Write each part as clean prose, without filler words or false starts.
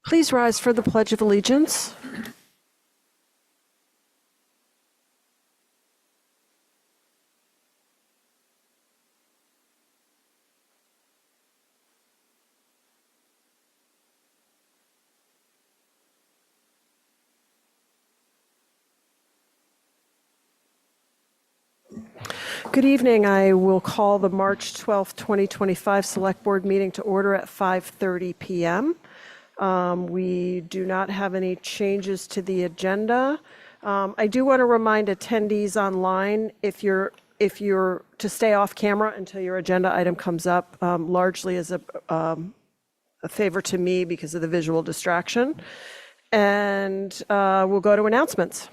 Please rise for the Pledge of Allegiance. Good evening. I will call the March 12th, 2025 Select Board meeting to order at 5:30 p.m. We do not have any changes to the agenda. I do want to remind attendees online, if you're to stay off camera until your agenda item comes up, largely as a favor to me because of the visual distraction. And we'll go to announcements.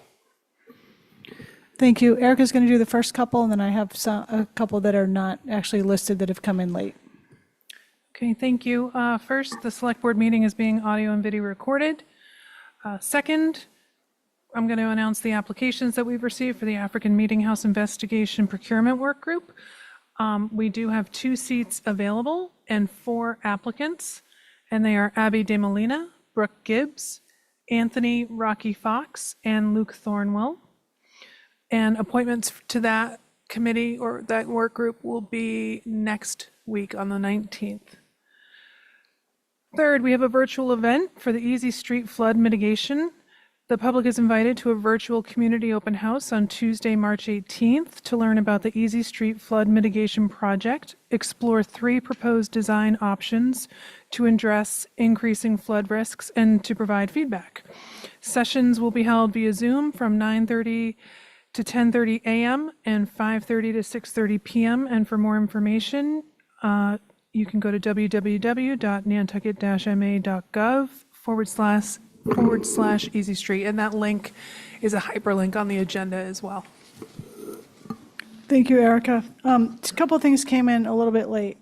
Thank you. Erica's going to do the first couple, and then I have a couple that are not actually listed that have come in late. Okay, thank you. First, the select board meeting is being audio and video recorded. Second, I'm going to announce the applications that we've received for the African Meeting House Investigation Procurement Work Group. We do have 2 seats available and 4 applicants, and they are Abby De Molina, Brooke Gibbs, Anthony Rocky Fox, and Luke Thornwell. And appointments to that committee or that work group will be next week on the 19th. Third, we have a virtual event for the Easy Street flood mitigation. The public is invited to a virtual community open house on Tuesday, March 18th to learn about the Easy Street flood mitigation project, explore 3 proposed design options to address increasing flood risks, and to provide feedback. Sessions will be held via Zoom from 9:30 to 10:30 a.m. and 5:30 to 6:30 p.m. And for more information, you can go to www.nantucket-ma.gov/easy street. And that link is a hyperlink on the agenda as well. Thank you, Erica. A couple of things came in a little bit late.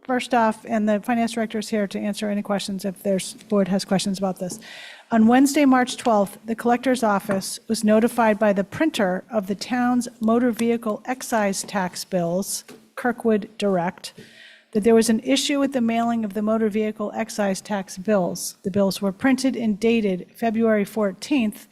First off, and the finance director is here to answer any questions if the board has questions about this. On Wednesday, March 12th, the collector's office was notified by the printer of the town's motor vehicle excise tax bills, Kirkwood Direct, that there was an issue with the mailing of the motor vehicle excise tax bills. The bills were printed and dated February 14th,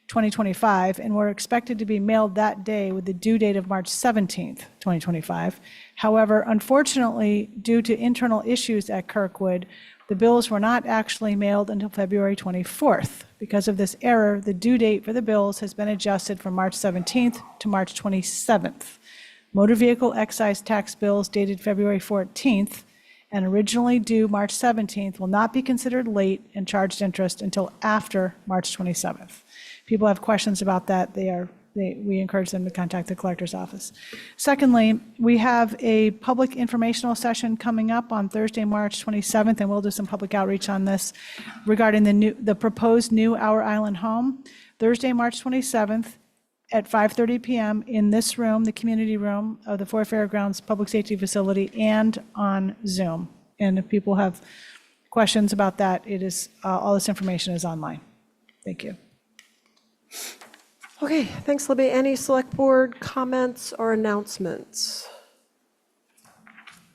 2025, and were expected to be mailed that day with the due date of March 17th, 2025. However, unfortunately, due to internal issues at Kirkwood, the bills were not actually mailed until February 24th. Because of this error, the due date for the bills has been adjusted from March 17th to March 27th. Motor vehicle excise tax bills dated February 14th and originally due March 17th will not be considered late and charged interest until after March 27th. People have questions about that. We encourage them to contact the collector's office. Secondly, we have a public informational session coming up on Thursday, March 27th, and we'll do some public outreach on this regarding the proposed new Our Island home. Thursday, March 27th at 5:30 p.m. in this room, the community room of the Fort Fairgrounds Public Safety Facility, and on Zoom. And if people have questions about that, it is all this information is online. Thank you. Okay, thanks, Libby. Any select board comments or announcements?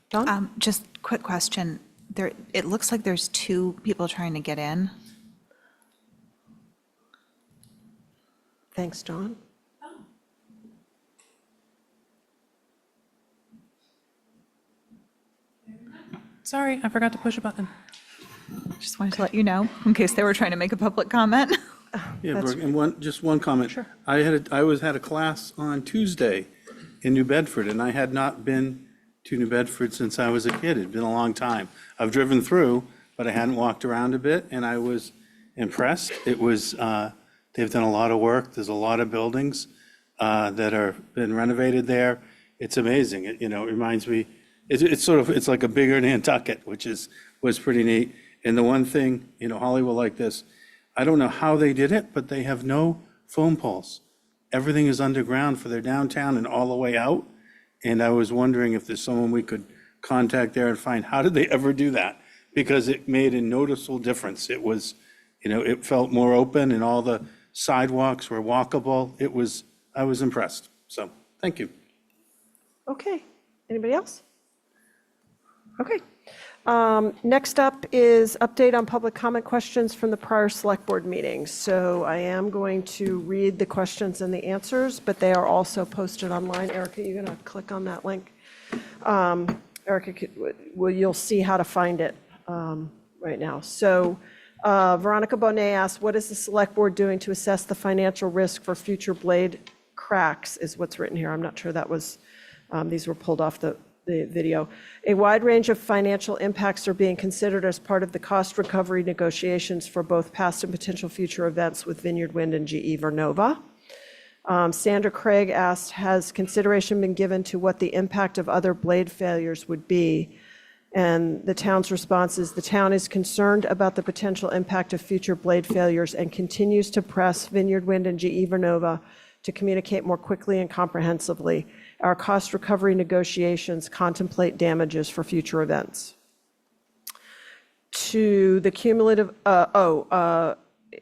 Dawn? Just quick question. It looks like there's 2 people trying to get in. Thanks, Dawn. Sorry, I forgot to push a button. Just wanted to let you know in case they were trying to make a public comment. Yeah, Brooke, and just one comment. Sure. I had a class on Tuesday in New Bedford, and I had not been to New Bedford since I was a kid. It'd been a long time. I've driven through, but I hadn't walked around a bit, and I was impressed. It was, they've done a lot of work. There's a lot of buildings that are been renovated there. It's amazing. It reminds me, it's like a bigger Nantucket, was pretty neat. And the one thing, Holly will like this. I don't know how they did it, but they have no phone poles. Everything is underground for their downtown and all the way out. And I was wondering if there's someone we could contact there and find, how did they ever do that? Because it made a noticeable difference. It was, it felt more open and all the sidewalks were walkable. I was impressed. So, thank you. Okay, anybody else? Okay. Next up is update on public comment questions from the prior select board meetings. So I am going to read the questions and the answers, but they are also posted online. Erica, you're going to click on that link. Erica, you'll see how to find it right now. So Veronica Bonet asked, what is the select board doing to assess the financial risk for future blade cracks, is what's written here. I'm not sure that was, these were pulled off the video. A wide range of financial impacts are being considered as part of the cost recovery negotiations for both past and potential future events with Vineyard Wind and GE Vernova. Sandra Craig asked, has consideration been given to what the impact of other blade failures would be? And the town's response is, the town is concerned about the potential impact of future blade failures and continues to press Vineyard Wind and GE Vernova to communicate more quickly and comprehensively. Our cost recovery negotiations contemplate damages for future events. To the cumulative,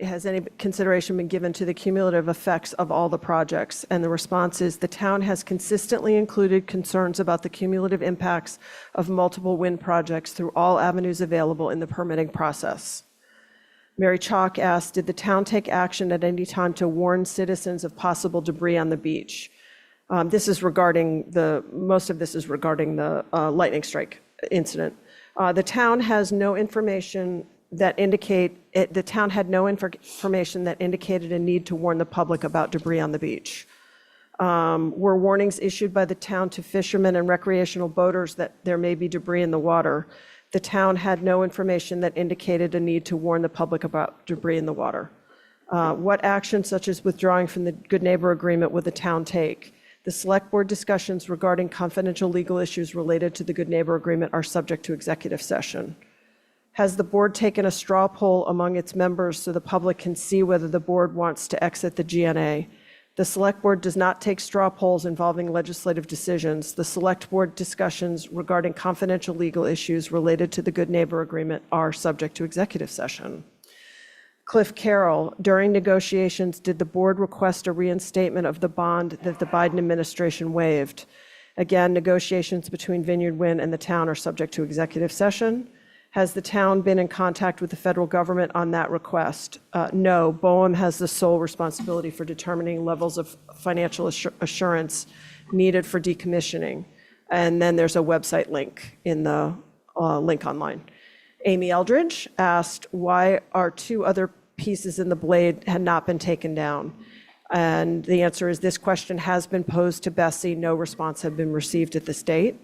has any consideration been given to the cumulative effects of all the projects? And the response is, the town has consistently included concerns about the cumulative impacts of multiple wind projects through all avenues available in the permitting process. Mary Chalk asked, did the town take action at any time to warn citizens of possible debris on the beach? This is regarding most of this is regarding the lightning strike incident. The town has no information that the town had no information that indicated a need to warn the public about debris on the beach. Were warnings issued by the town to fishermen and recreational boaters that there may be debris in the water? The town had no information that indicated a need to warn the public about debris in the water. What action, such as withdrawing from the Good Neighbor Agreement, would the town take? The select board discussions regarding confidential legal issues related to the Good Neighbor Agreement are subject to executive session. Has the board taken a straw poll among its members so the public can see whether the board wants to exit the GNA? The select board does not take straw polls involving legislative decisions. The select board discussions regarding confidential legal issues related to the Good Neighbor Agreement are subject to executive session. Cliff Carroll, during negotiations, did the board request a reinstatement of the bond that the Biden administration waived? Again, negotiations between Vineyard Wind and the town are subject to executive session. Has the town been in contact with the federal government on that request? No, BOEM has the sole responsibility for determining levels of financial assurance needed for decommissioning. And then there's a website link in the link online. Amy Eldridge asked, why are two other pieces in the blade had not been taken down? And the answer is, this question has been posed to Bessie. No response had been received at this date.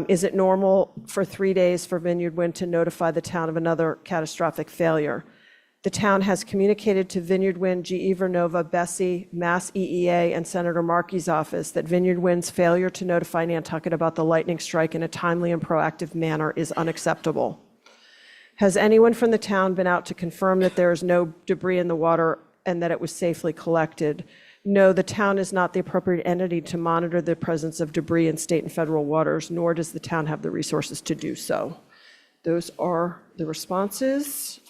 Is it normal for 3 days for Vineyard Wind to notify the town of another catastrophic failure? The town has communicated to Vineyard Wind, GE Vernova, Bessie, Mass EEA, and Senator Markey's office that Vineyard Wind's failure to notify Nantucket about the lightning strike in a timely and proactive manner is unacceptable. Has anyone from the town been out to confirm that there is no debris in the water and that it was safely collected? No, the town is not the appropriate entity to monitor the presence of debris in state and federal waters, nor does the town have the resources to do so. Those are the responses.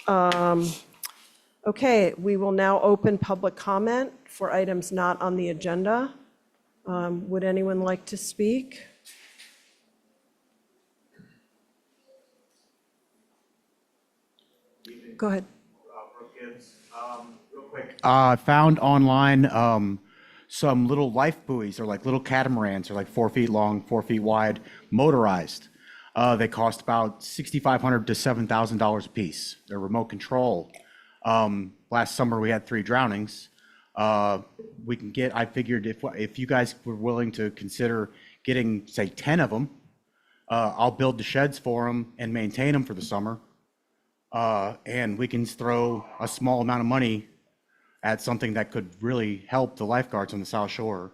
Okay, we will now open public comment for items not on the agenda. Would anyone like to speak? Go ahead. Real quick. I found online some little life buoys, or like little catamarans, or like 4 feet long, 4 feet wide, motorized. They cost about $6,500 to $7,000 a piece. They're remote control. Last summer we had 3 drownings. We can get. I figured if you guys were willing to consider getting, say, 10 of them, I'll build the sheds for them and maintain them for the summer. And we can throw a small amount of money at something that could really help the lifeguards on the South Shore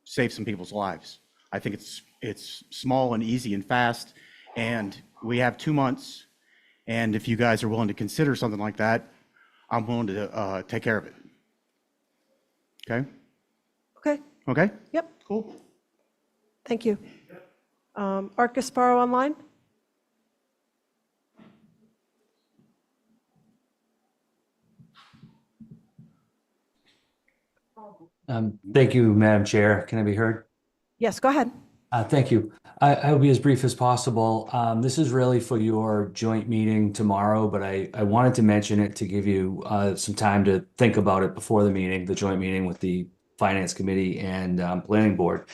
save some people's lives. I think it's small and easy and fast, and we have 2 months. And if you guys are willing to consider something like that, I'm willing to take care of it. Okay? Okay, Okay? yep, Cool. thank you. Art Gasparo online? Thank you, Madam Chair. Can I be heard? Yes, go ahead. Thank you. I will be as brief as possible. This is really for your joint meeting tomorrow, but I wanted to mention it to give you some time to think about it before the meeting, the joint meeting with the Finance Committee and Planning Board.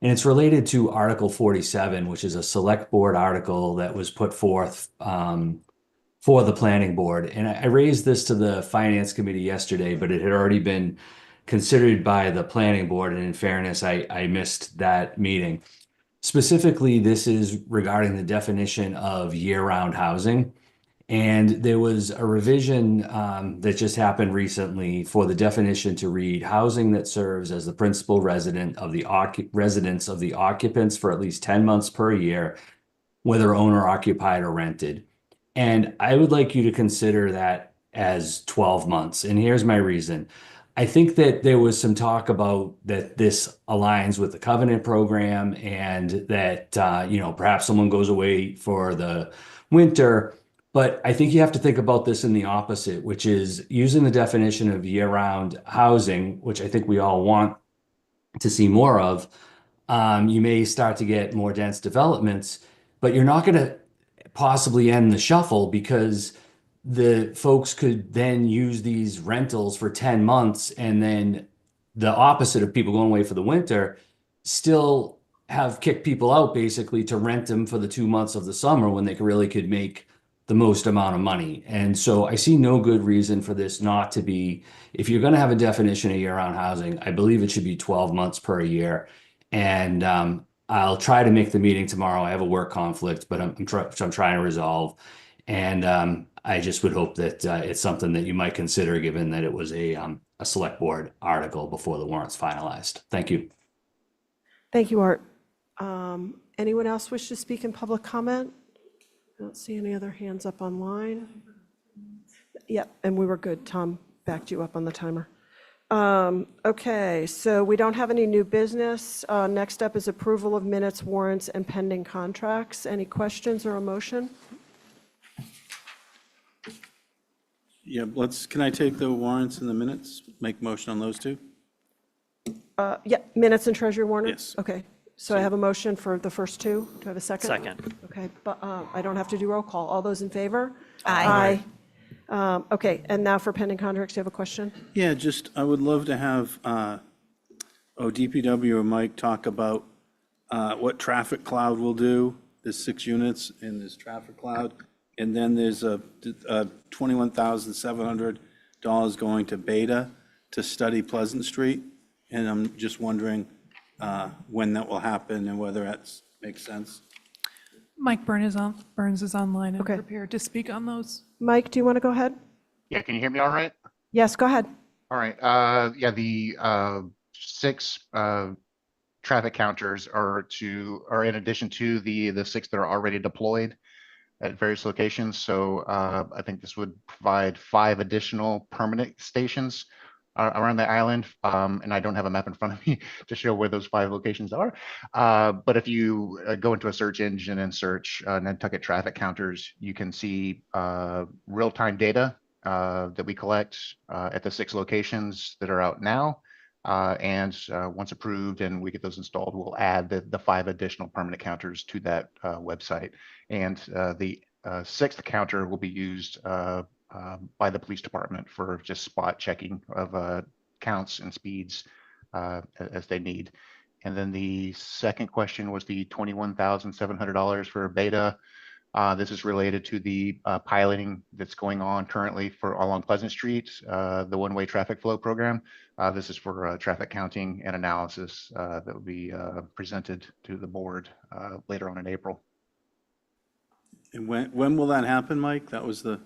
And it's related to Article 47, which is a select board article that was put forth for the Planning Board. And I raised this to the Finance Committee yesterday, but it had already been considered by the Planning Board. And in fairness, I missed that meeting. Specifically, this is regarding the definition of year-round housing. And there was a revision that just happened recently for the definition to read housing that serves as the principal residence of the occupants for at least 10 months per year, whether owner occupied or rented. And I would like you to consider that as 12 months. And here's my reason. I think that there was some talk about that this aligns with the covenant program and that, perhaps someone goes away for the winter. But I think you have to think about this in the opposite, which is using the definition of year-round housing, which I think we all want to see more of. You may start to get more dense developments, but you're not going to possibly end the shuffle because the folks could then use these rentals for 10 months and then the opposite of people going away for the winter still have kicked people out basically to rent them for the 2 months of the summer when they really could make the most amount of money. And so I see no good reason for this not to be, if you're going to have a definition of year-round housing, I believe it should be 12 months per year. And I'll try to make the meeting tomorrow. I have a work conflict, but I'm trying to resolve. And I just would hope that it's something that you might consider, given that it was a select board article before the warrant's finalized. Thank you. Thank you, Art. Anyone else wish to speak in public comment? I don't see any other hands up online. Yep, and we were good. Tom backed you up on the timer. Okay, so we don't have any new business. Next up is approval of minutes, warrants, and pending contracts. Any questions or a motion? Yeah, can I take the warrants and the minutes? Make motion on those two? Yeah, minutes and treasury warrant? Yes. Okay, so I have a motion for the first two. Do I have a second? Second. Okay, but I don't have to do roll call. All those in favor? Aye. Aye. Okay, and now for pending contracts, do you have a question? Yeah, I would love to have DPW or Mike talk about what traffic cloud will do. There's 6 units in this traffic cloud. And then there's a $21,700 going to Beta to study Pleasant Street. And I'm just wondering when that will happen and whether that makes sense. Mike Burns is online and Okay. prepared to speak on those. Mike, do you want to go ahead? Yeah, can you hear me all right? Yes, go ahead. All right, yeah, the 6 traffic counters are in addition to the 6 that are already deployed at various locations. So I think this would provide 5 additional permanent stations around the island. And I don't have a map in front of me to show where those 5 locations are. But if you go into a search engine and search Nantucket traffic counters, you can see real-time data that we collect at the 6 locations that are out now. And once approved and we get those installed, we'll add the 5 additional permanent counters to that website. And the 6th counter will be used by the police department for just spot checking of counts and speeds as they need. And then the second question was the $21,700 for Beta. This is related to the piloting that's going on currently along Pleasant Street, the one-way traffic flow program. This is for traffic counting and analysis that will be presented to the board later on in April. And when will that happen, Mike? That was the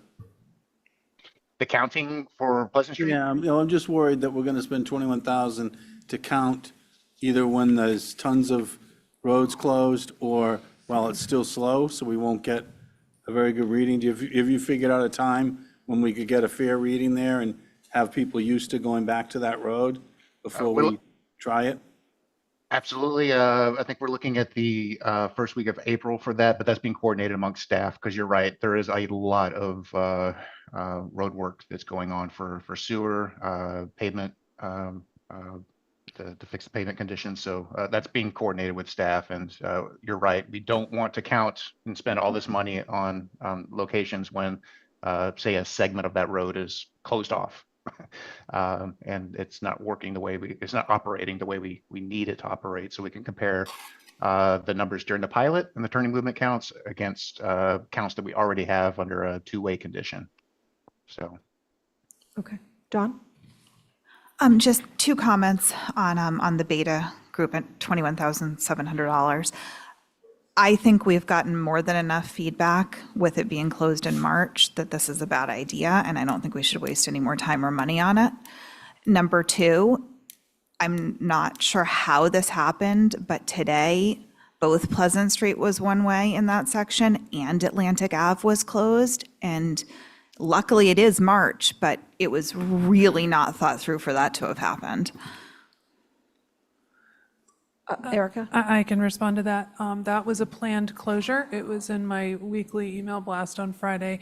counting for Pleasant Street? Yeah, I'm just worried that we're going to spend 21,000 to count either when there's tons of roads closed or while it's still slow, so we won't get a very good reading. Have you figured out a time when we could get a fair reading there and have people used to going back to that road before we try it? Absolutely. I think we're looking at the first week of April for that, but that's being coordinated amongst staff because you're right. There is a lot of road work that's going on for sewer, pavement, to fix the pavement conditions. So that's being coordinated with staff. And you're right, we don't want to count and spend all this money on locations when, say, a segment of that road is closed off. And it's not working the way it's not operating the way we need it to operate. So we can compare the numbers during the pilot and the turning movement counts against counts that we already have under a two-way condition. So. Okay. Don? Just two comments on the beta group at $21,700. I think we've gotten more than enough feedback with it being closed in March that this is a bad idea, and I don't think we should waste any more time or money on it. Number two, I'm not sure how this happened, but today, both Pleasant Street was one way in that section and Atlantic Ave was closed. And luckily it is March, but it was really not thought through for that to have happened. Erica? I can respond to that. That was a planned closure. It was in my weekly email blast on Friday.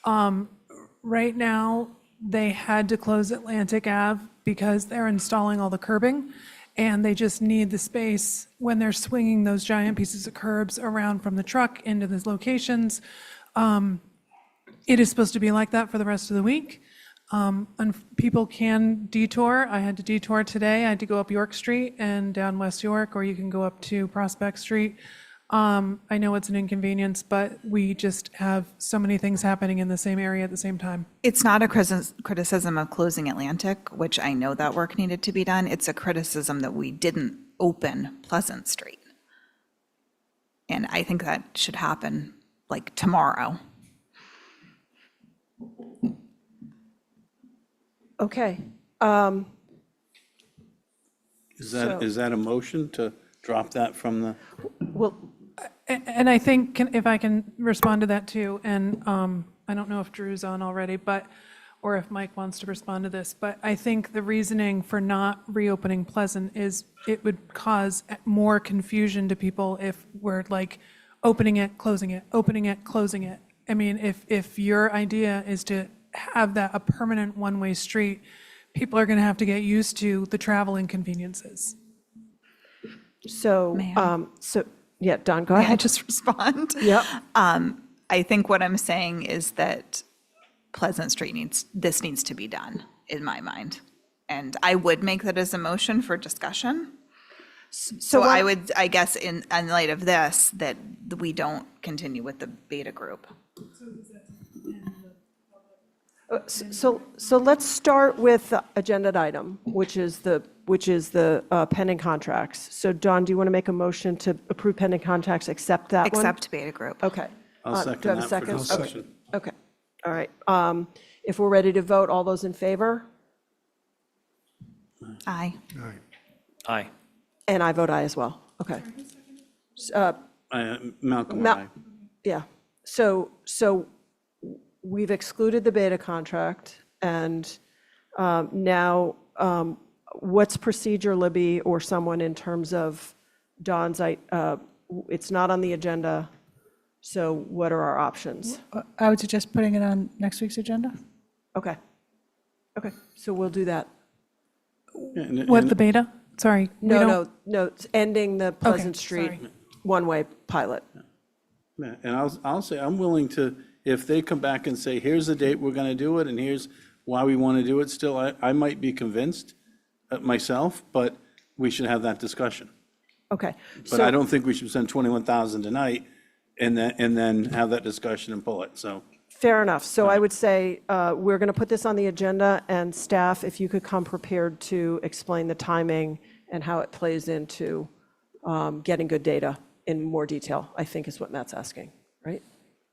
Right now, they had to close Atlantic Ave because they're installing all the curbing, and they just need the space when they're swinging those giant pieces of curbs around from the truck into those locations. It is supposed to be like that for the rest of the week. And people can detour. I had to detour today. I had to go up York Street and down West York, or you can go up to Prospect Street. I know it's an inconvenience, but we just have so many things happening in the same area at the same time. It's not a criticism of closing Atlantic, which I know that work needed to be done. It's a criticism that we didn't open Pleasant Street. And I think that should happen like tomorrow. Okay. Is that a motion to drop that from the? Well, And I think, if I can respond to that too, and I don't know if Drew's on already, or if Mike wants to respond to this, but I think the reasoning for not reopening Pleasant is it would cause more confusion to people if we're like opening it, closing it, opening it, closing it. I mean, if your idea is to have that a permanent one-way street, people are going to have to get used to the travel inconveniences. so, May I? yeah, Don, go May I ahead. just respond? Yep. I think what I'm saying is that Pleasant Street needs to be done, in my mind. And I would make that as a motion for discussion. So what- I would, I guess, in light of this, that we don't continue with the beta group. So let's start with the agenda item, which is the pending contracts. So Don, do you want to make a motion to approve pending contracts, accept that one? Except beta group. Okay. I'll Do I second have a that for second? Okay. discussion. Okay, all right. If we're ready to vote, all those in favor? Aye. Aye. And I vote aye as well. Okay. Malcolm, Mal- aye. Yeah, so we've excluded the beta contract, and now what's procedure, Libby, or someone in terms of Don's, it's not on the agenda, so what are our options? I would suggest putting it on next week's agenda. Okay, so we'll do that. What, the beta? Sorry. we don't- No, it's ending the Pleasant Street sorry. one-way pilot. Yeah, and I'll say, I'm willing to, if they come back and say, here's the date we're gonna do it, and here's why we want to do it, still, I might be convinced myself, but we should have that discussion. Okay. But I don't think we should send 21,000 tonight and then have that discussion and pull it, so. Fair enough. So I would say we're going to put this on the agenda, and staff, if you could come prepared to explain the timing and how it plays into getting good data in more detail, I think is what Matt's asking, right?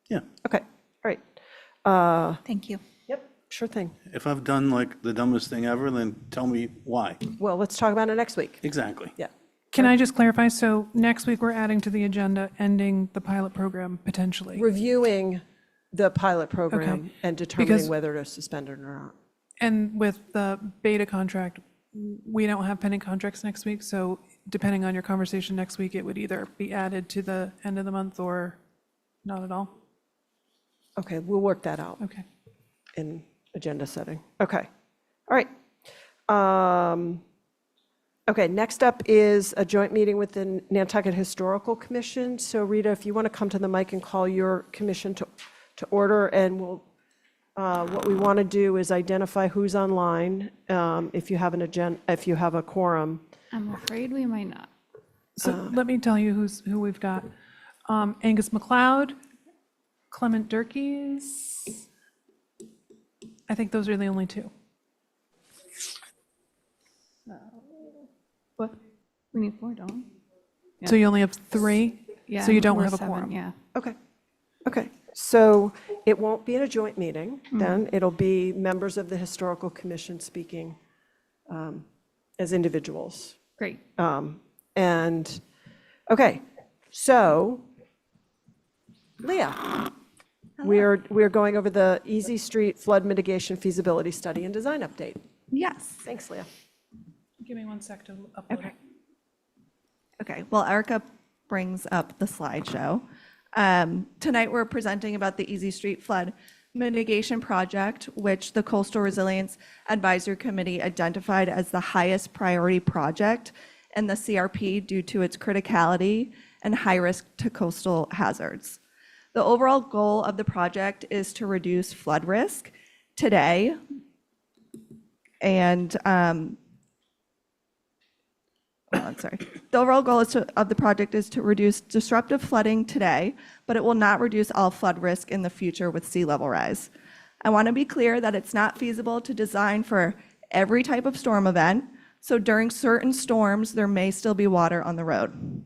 Yeah, Okay, all right. Thank you. Yep, sure thing. if I've done like the dumbest thing ever, then tell me why. Well, let's talk about it next week. Exactly. Yeah. Can I just clarify? So next week, we're adding to the agenda, ending the pilot program potentially. Reviewing the pilot program Okay. and determining Because- whether to suspend it or not. And with the beta contract, we don't have pending contracts next week, so depending on your conversation next week, it would either be added to the end of the month or not at all. Okay, we'll work that out Okay. in agenda setting. Okay, all right. Okay, next up is a joint meeting with the Nantucket Historical Commission. So Rita, if you want to come to the mic and call your commission to order, and what we want to do is identify who's online, if you have if you have a quorum. I'm afraid we might not. So let me tell you who we've got. Angus McLeod, Clement Durkees. I think those are the only two. What? We need 4, don't we? So you only have 3? Yeah. So you don't we're have a 7, quorum? Yeah. Okay, so it won't be in a joint meeting then. It'll be members of the Historical Commission speaking as individuals. Great. And, okay, so, Leah, we're going over the Easy Street Flood Mitigation Feasibility Study and Design Update. Yes. Thanks, Leah. Give me 1 sec to upload it. Okay. Well, Erica brings up the slideshow. Tonight, we're presenting about the Easy Street Flood Mitigation Project, which the Coastal Resilience Advisory Committee identified as the highest priority project in the CRP due to its criticality and high risk to coastal hazards. The overall goal of the project is to reduce flood risk today and The overall goal of the project is to reduce disruptive flooding today, but it will not reduce all flood risk in the future with sea level rise. I want to be clear that it's not feasible to design for every type of storm event, so during certain storms, there may still be water on the road.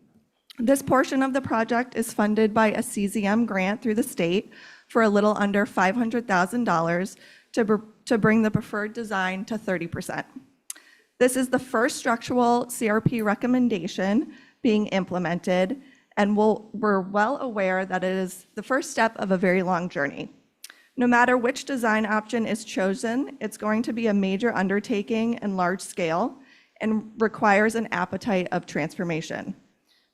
This portion of the project is funded by a CZM grant through the state for a little under $500,000 to bring the preferred design to 30%. This is the first structural CRP recommendation being implemented, and we're well aware that it is the first step of a very long journey. No matter which design option is chosen, it's going to be a major undertaking and large scale and requires an appetite of transformation.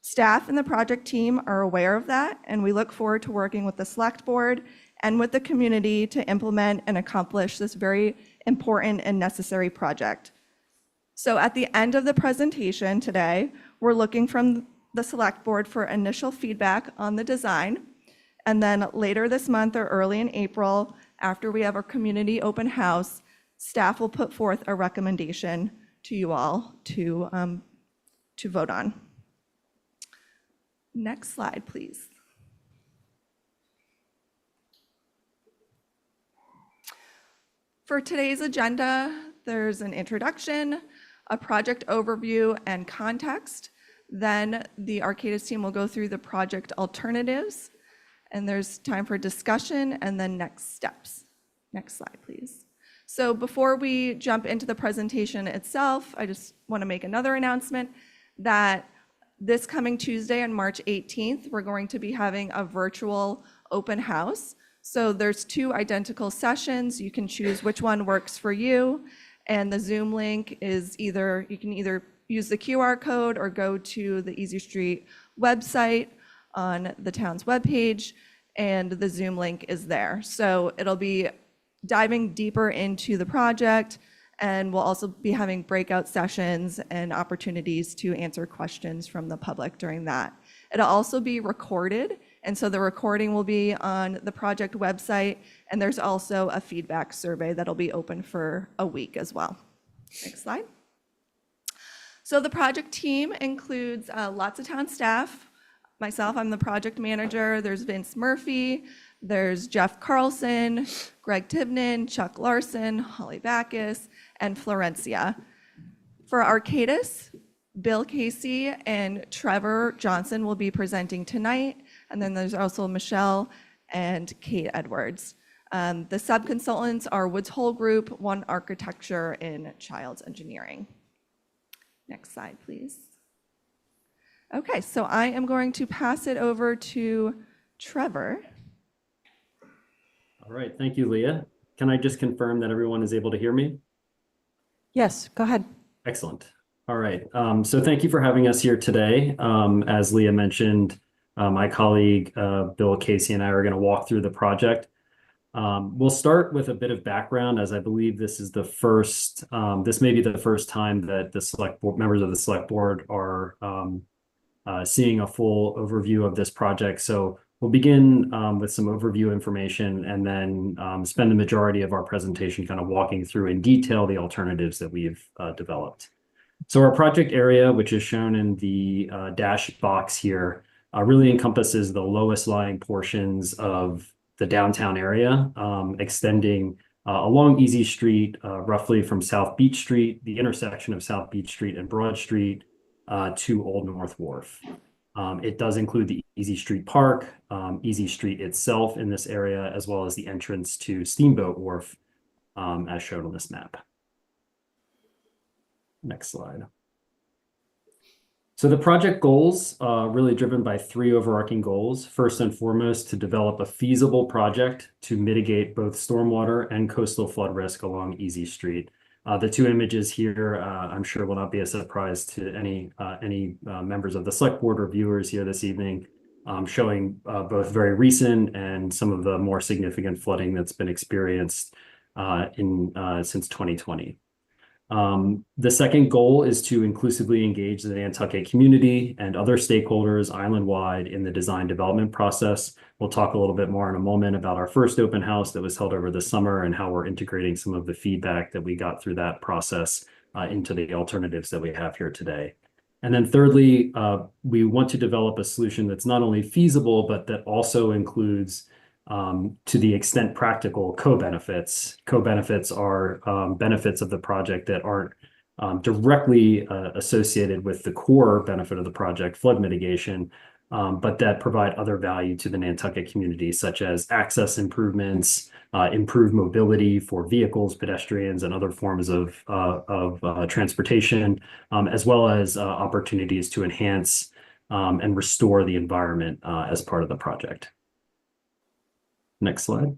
Staff and the project team are aware of that, and we look forward to working with the select board and with the community to implement and accomplish this very important and necessary project. So at the end of the presentation today, we're looking from the select board for initial feedback on the design. And then later this month or early in April, after we have our community open house, staff will put forth a recommendation to you all to vote on. Next slide, please. For today's agenda, there's an introduction, a project overview and context. Then the Arcadis team will go through the project alternatives, and there's time for discussion and then next steps. Next slide, please. So before we jump into the presentation itself, I just want to make another announcement that this coming Tuesday on March 18th, we're going to be having a virtual open house. So there's 2 identical sessions. You can choose which one works for you. And the Zoom link is you can either use the QR code or go to the Easy Street website on the town's webpage, and the Zoom link is there. So it'll be diving deeper into the project, and we'll also be having breakout sessions and opportunities to answer questions from the public during that. It'll also be recorded, and so the recording will be on the project website, and there's also a feedback survey that'll be open for a week as well. Next slide. So the project team includes lots of town staff. Myself, I'm the project manager. There's Vince Murphy, there's Jeff Carlson, Greg Tibnan, Chuck Larson, Holly Backus, and Florencia. For Arcadis, Bill Casey and Trevor Johnson will be presenting tonight. And then there's also Michelle and Kate Edwards. The sub-consultants are Woods Hole Group, One Architecture, and Childs Engineering. Next slide, please. Okay, so I am going to pass it over to Trevor. All right, thank you, Leah. Can I just confirm that everyone is able to hear me? Yes, go ahead. Excellent. All right, so thank you for having us here today. As Leah mentioned, my colleague, Bill Casey, and I are going to walk through the project. We'll start with a bit of background, as I believe this is the first, this may be the first time that the select board, members of the select board are seeing a full overview of this project. So we'll begin with some overview information and then spend the majority of our presentation kind of walking through in detail the alternatives that we've developed. So our project area, which is shown in the dashed box here, really encompasses the lowest lying portions of the downtown area, extending along Easy Street, roughly from South Beach Street, the intersection of South Beach Street and Broad Street, to Old North Wharf. It does include the Easy Street Park, Easy Street itself in this area, as well as the entrance to Steamboat Wharf, as shown on this map. Next slide. So the project goals are really driven by three overarching goals. First and foremost, to develop a feasible project to mitigate both stormwater and coastal flood risk along Easy Street. The two images here, I'm sure will not be a surprise to any members of the select board or viewers here this evening, showing both very recent and some of the more significant flooding that's been experienced since 2020. The second goal is to inclusively engage the Nantucket community and other stakeholders island-wide in the design development process. We'll talk a little bit more in a moment about our first open house that was held over the summer and how we're integrating some of the feedback that we got through that process into the alternatives that we have here today. And then thirdly, we want to develop a solution that's not only feasible, but that also includes to the extent practical, co-benefits. Co-benefits are benefits of the project that aren't directly associated with the core benefit of the project, flood mitigation, but that provide other value to the Nantucket community, such as access improvements, improved mobility for vehicles, pedestrians, and other forms of transportation, as well as opportunities to enhance and restore the environment as part of the project. Next slide.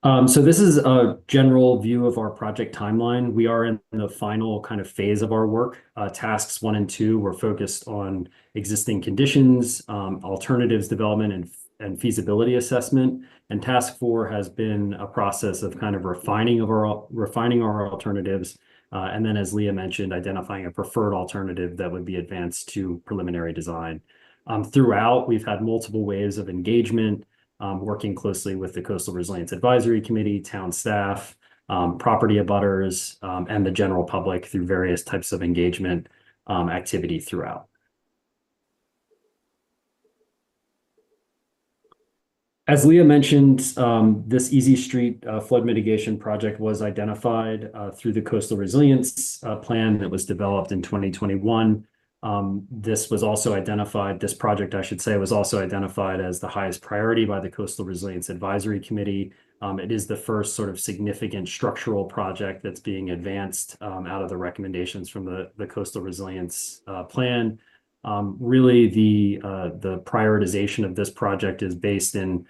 So this is a general view of our project timeline. We are in the final kind of phase of our work. Tasks 1 and 2 were focused on existing conditions, alternatives development, and feasibility assessment. And task 4 has been a process of kind of refining our alternatives. And then, as Leah mentioned, identifying a preferred alternative that would be advanced to preliminary design. Throughout, we've had multiple waves of engagement, working closely with the Coastal Resilience Advisory Committee, town staff, property abutters, and the general public through various types of engagement activity throughout. As Leah mentioned, this Easy Street flood mitigation project was identified through the Coastal Resilience Plan that was developed in 2021. This project, I should say, was also identified as the highest priority by the Coastal Resilience Advisory Committee. It is the first sort of significant structural project that's being advanced out of the recommendations from the Coastal Resilience Plan. Really, the prioritization of this project is based in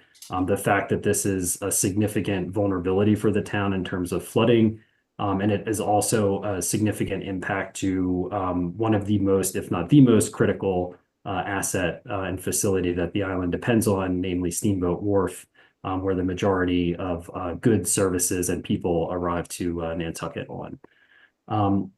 the fact that this is a significant vulnerability for the town in terms of flooding. And it is also a significant impact to one of the most, if not the most critical asset and facility that the island depends on, namely Steamboat Wharf, where the majority of goods, services, and people arrive to Nantucket on.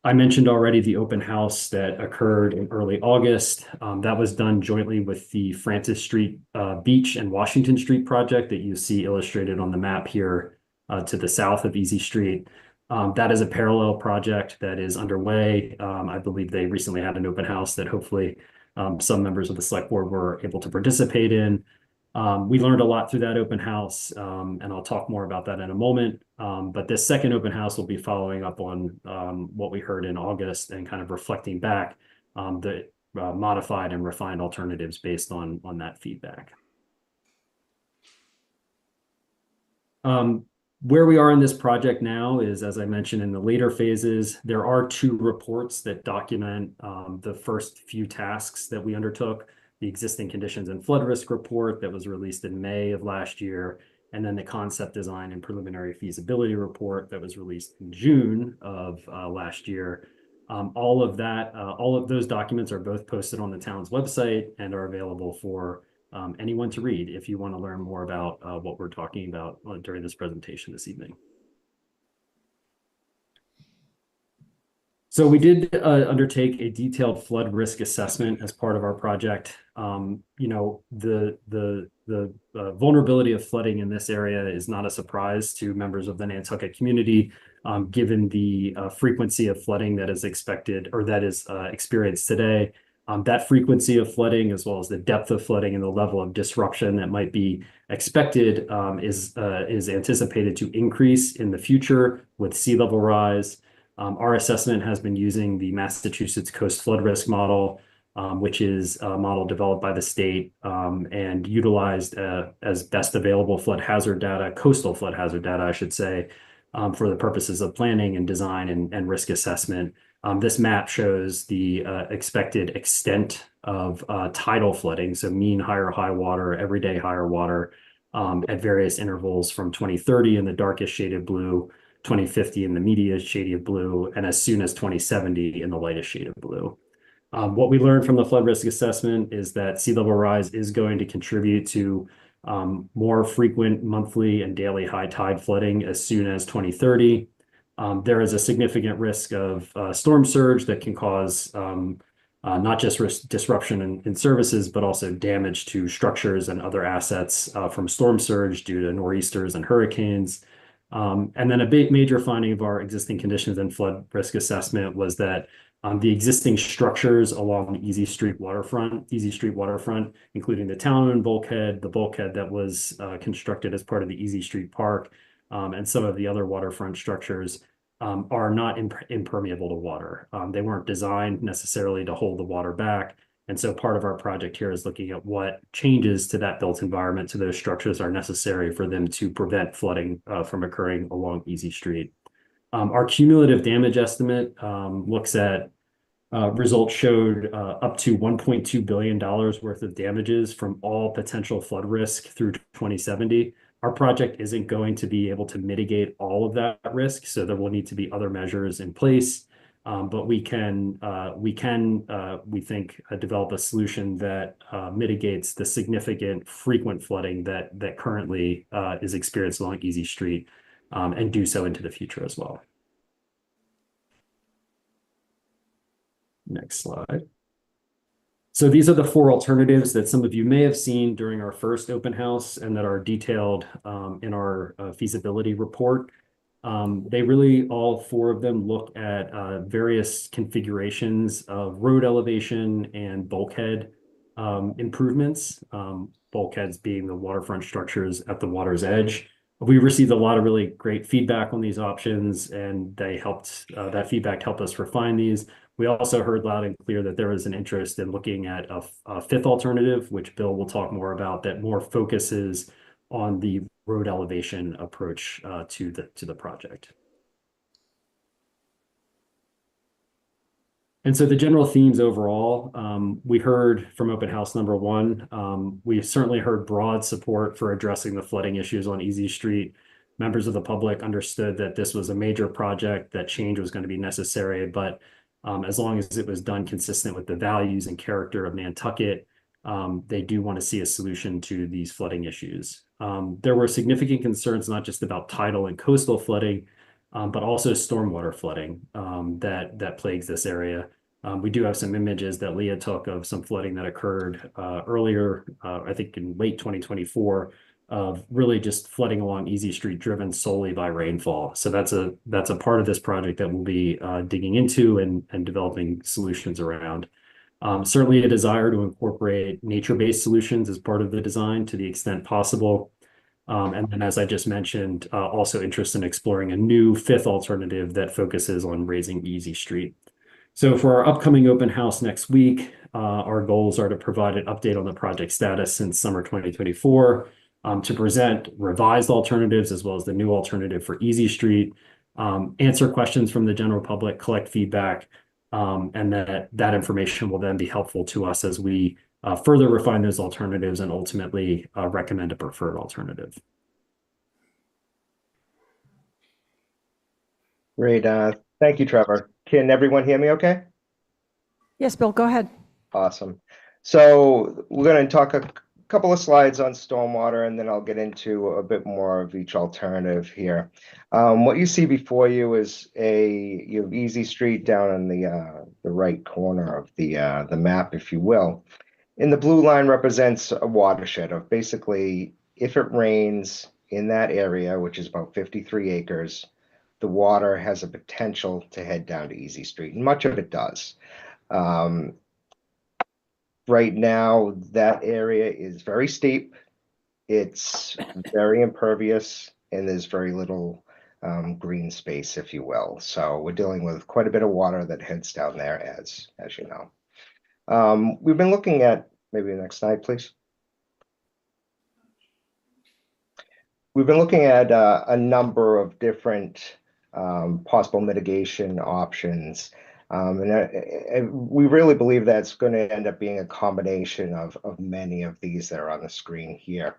I mentioned already the open house that occurred in early August. That was done jointly with the Francis Street Beach and Washington Street project that you see illustrated on the map here to the south of Easy Street. That is a parallel project that is underway. I believe they recently had an open house that hopefully some members of the select board were able to participate in. We learned a lot through that open house, and I'll talk more about that in a moment. But this second open house will be following up on what we heard in August and kind of reflecting back the modified and refined alternatives based on that feedback. Where we are in this project now is, as I mentioned, in the later phases. There are 2 reports that document the first few tasks that we undertook: the existing conditions and flood risk report that was released in May of last year, and then the concept design and preliminary feasibility report that was released in June of last year. All of those documents are both posted on the town's website and are available for anyone to read if you want to learn more about what we're talking about during this presentation this evening. So we did undertake a detailed flood risk assessment as part of our project. The vulnerability of flooding in this area is not a surprise to members of the Nantucket community, given the frequency of flooding that is expected or that is experienced today. That frequency of flooding, as well as the depth of flooding and the level of disruption that might be expected, is anticipated to increase in the future with sea level rise. Our assessment has been using the Massachusetts Coast Flood Risk Model, which is a model developed by the state and utilized as best available flood hazard data, coastal flood hazard data, I should say, for the purposes of planning and design and risk assessment. This map shows the expected extent of tidal flooding, so mean higher high water, everyday higher water at various intervals from 2030 in the darkest shaded blue, 2050 in the medium shaded blue, and as soon as 2070 in the lightest shaded blue. What we learned from the flood risk assessment is that sea level rise is going to contribute to more frequent monthly and daily high tide flooding as soon as 2030. There is a significant risk of storm surge that can cause not just disruption in services, but also damage to structures and other assets from storm surge due to nor'easters and hurricanes. And then a big major finding of our existing conditions and flood risk assessment was that the existing structures along the Easy Street waterfront, including the town-owned bulkhead, the bulkhead that was constructed as part of the Easy Street Park, and some of the other waterfront structures are not impermeable to water. They weren't designed necessarily to hold the water back. And so part of our project here is looking at what changes to that built environment to those structures are necessary for them to prevent flooding from occurring along Easy Street. Our cumulative damage estimate looks at results showed up to $1.2 billion worth of damages from all potential flood risk through 2070. Our project isn't going to be able to mitigate all of that risk, so there will need to be other measures in place. But we think, develop a solution that mitigates the significant frequent flooding that currently is experienced along Easy Street, and do so into the future as well. Next slide. So these are the 4 alternatives that some of you may have seen during our first open house and that are detailed in our feasibility report. They really, all 4 of them look at various configurations of road elevation and bulkhead improvements, bulkheads being the waterfront structures at the water's edge. We received a lot of really great feedback on these options, and they helped, that feedback helped us refine these. We also heard loud and clear that there was an interest in looking at a 5th alternative, which Bill will talk more about, that more focuses on the road elevation approach to the project. And so the general themes overall, we heard from open house number 1, we certainly heard broad support for addressing the flooding issues on Easy Street. Members of the public understood that this was a major project, that change was going to be necessary, but as long as it was done consistent with the values and character of Nantucket, they do want to see a solution to these flooding issues. There were significant concerns, not just about tidal and coastal flooding, but also stormwater flooding that plagues this area. We do have some images that Leah took of some flooding that occurred earlier, I think in late 2024, of really just flooding along Easy Street driven solely by rainfall. So that's a part of this project that we'll be digging into and developing solutions around. Certainly a desire to incorporate nature-based solutions as part of the design to the extent possible. And then, as I just mentioned, also interest in exploring a new 5th alternative that focuses on raising Easy Street. So for our upcoming open house next week, our goals are to provide an update on the project status since summer 2024, to present revised alternatives as well as the new alternative for Easy Street, answer questions from the general public, collect feedback, and that information will then be helpful to us as we further refine those alternatives and ultimately recommend a preferred alternative. Great. Thank you, Trevor. Can everyone hear me okay? Yes, Bill, go ahead. Awesome. So we're going to talk couple of slides on stormwater, and then I'll get into a bit more of each alternative here. What you see before you is you have Easy Street down in the right corner of the map, if you will. And the blue line represents a watershed of basically, if it rains in that area, which is about 53 acres, the water has a potential to head down to Easy Street, and much of it does. Right now, that area is very steep. It's very impervious, and there's very little green space, if you will. So we're dealing with quite a bit of water that heads down there, as you know. We've been looking at, maybe the next slide, please. We've been looking at a number of different possible mitigation options. And we really believe that's going to end up being a combination of many of these that are on the screen here.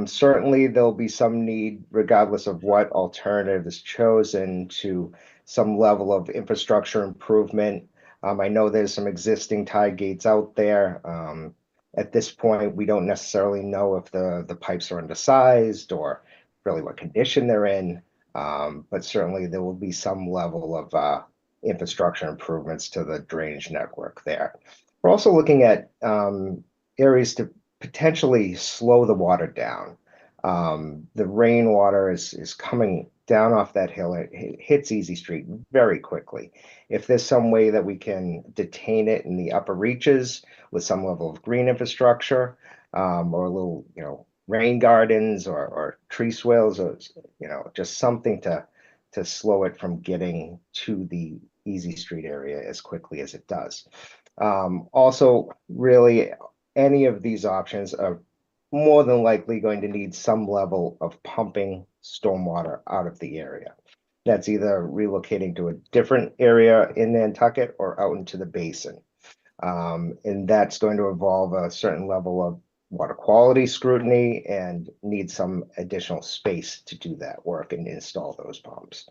Certainly, there'll be some need, regardless of what alternative is chosen, to some level of infrastructure improvement. I know there's some existing tide gates out there. At this point, we don't necessarily know if the pipes are undersized or really what condition they're in, but certainly there will be some level of infrastructure improvements to the drainage network there. We're also looking at areas to potentially slow the water down. The rainwater is coming down off that hill. It hits Easy Street very quickly. If there's some way that we can detain it in the upper reaches with some level of green infrastructure, or a little, rain gardens or tree swales, or just something to slow it from getting to the Easy Street area as quickly as it does. Also, really, any of these options are more than likely going to need some level of pumping stormwater out of the area. That's either relocating to a different area in Nantucket or out into the basin. And that's going to involve a certain level of water quality scrutiny and need some additional space to do that work and install those pumps.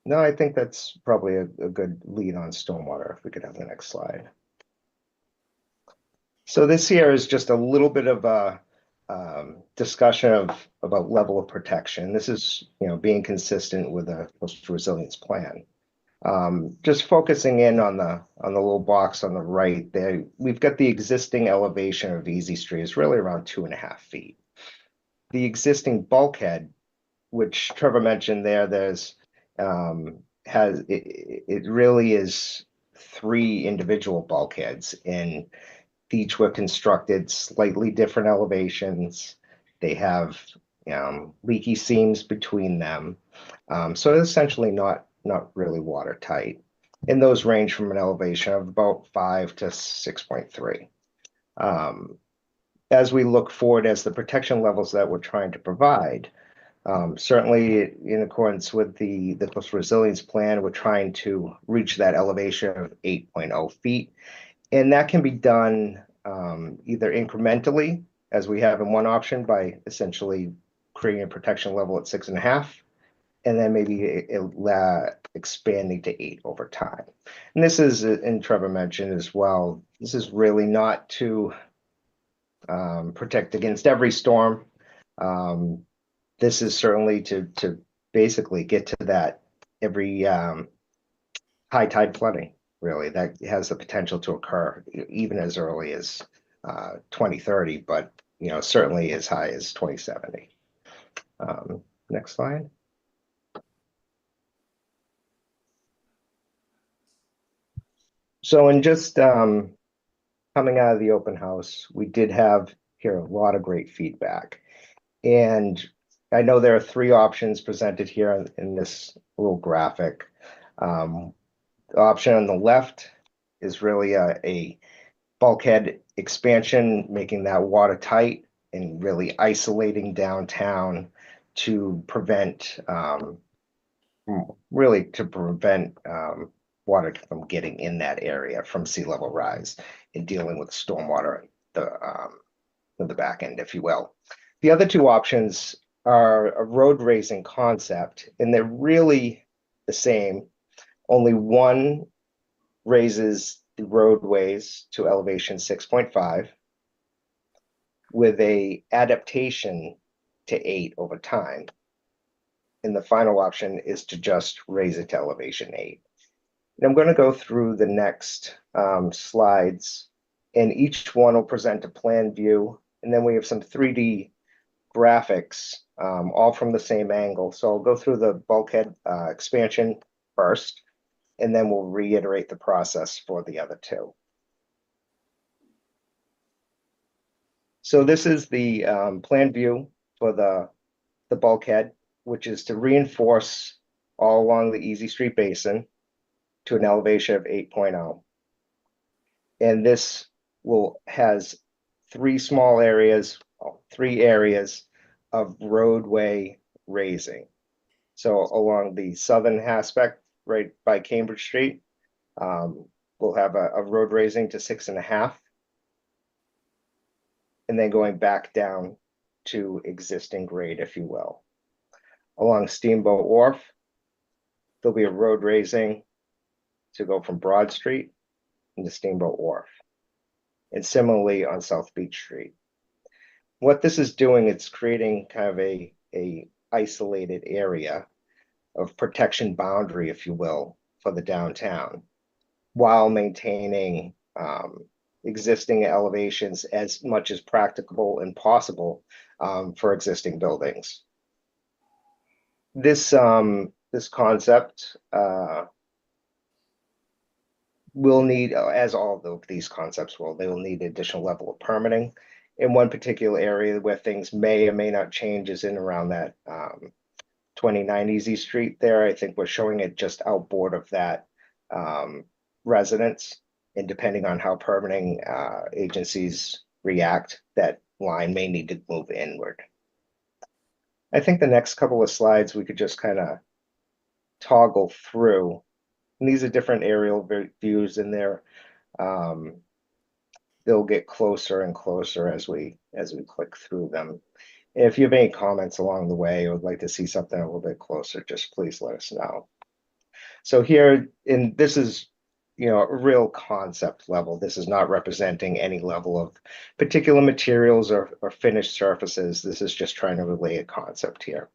No, I think that's probably a good lead on stormwater. If we could have the next slide. So this here is just a little bit of a discussion about level of protection. This is, being consistent with a coastal resilience plan. Just focusing in on the little box on the right there, we've got the existing elevation of Easy Street is really around 2.5 feet. The existing bulkhead, which Trevor mentioned there, it really is 3 individual bulkheads, and each were constructed slightly different elevations. They have leaky seams between them, so it's essentially not really watertight. And those range from an elevation of about 5 to 6.3. As we look forward, as the protection levels that we're trying to provide, certainly in accordance with the coastal resilience plan, we're trying to reach that elevation of 8.0 feet. And that can be done either incrementally, as we have in one option, by essentially creating a protection level at 6.5, and then maybe expanding to 8 over time. And this is, and Trevor mentioned as well, this is really not to protect against every storm. This is certainly to basically get to that every high tide flooding, really, that has the potential to occur even as early as 2030, but certainly as high as 2070. Next slide. So in just coming out of the open house, we did hear a lot of great feedback. And I know there are 3 options presented here in this little graphic. The option on the left is really a bulkhead expansion, making that watertight and really isolating downtown to prevent water from getting in that area from sea level rise and dealing with stormwater at the back end, if you will. The other 2 options are a road raising concept, and they're really the same. Only one raises the roadways to elevation 6.5 with a adaptation to 8 over time. And the final option is to just raise it to elevation 8. And I'm going to go through the next slides, and each one will present a plan view, and then we have some 3D graphics, all from the same angle. So I'll go through the bulkhead expansion first, and then we'll reiterate the process for the other two. So this is the plan view for the bulkhead, which is to reinforce all along the Easy Street Basin to an elevation of 8.0. And this has three areas of roadway raising. So along the southern aspect, right by Cambridge Street, we'll have a road raising to 6.5. And then going back down to existing grade, if you will. Along Steamboat Wharf, there'll be a road raising to go from Broad Street into Steamboat Wharf. And similarly on South Beach Street. What this is doing, it's creating kind of a isolated area of protection boundary, if you will, for the downtown, while maintaining existing elevations as much as practicable and possible for existing buildings. This concept will need, as all of these concepts will, they will need additional level of permitting. In one particular area where things may or may not change is in around that 29 Easy Street there. I think we're showing it just outboard of that residence. And depending on how permitting agencies react, that line may need to move inward. I think the next couple of slides we could just kind of toggle through. And these are different aerial views in there. They'll get closer and closer as we click through them. And if you have any comments along the way or would like to see something a little bit closer, just please let us know. So here, this is, a real concept level. This is not representing any level of particular materials or finished surfaces. This is just trying to relay a concept here.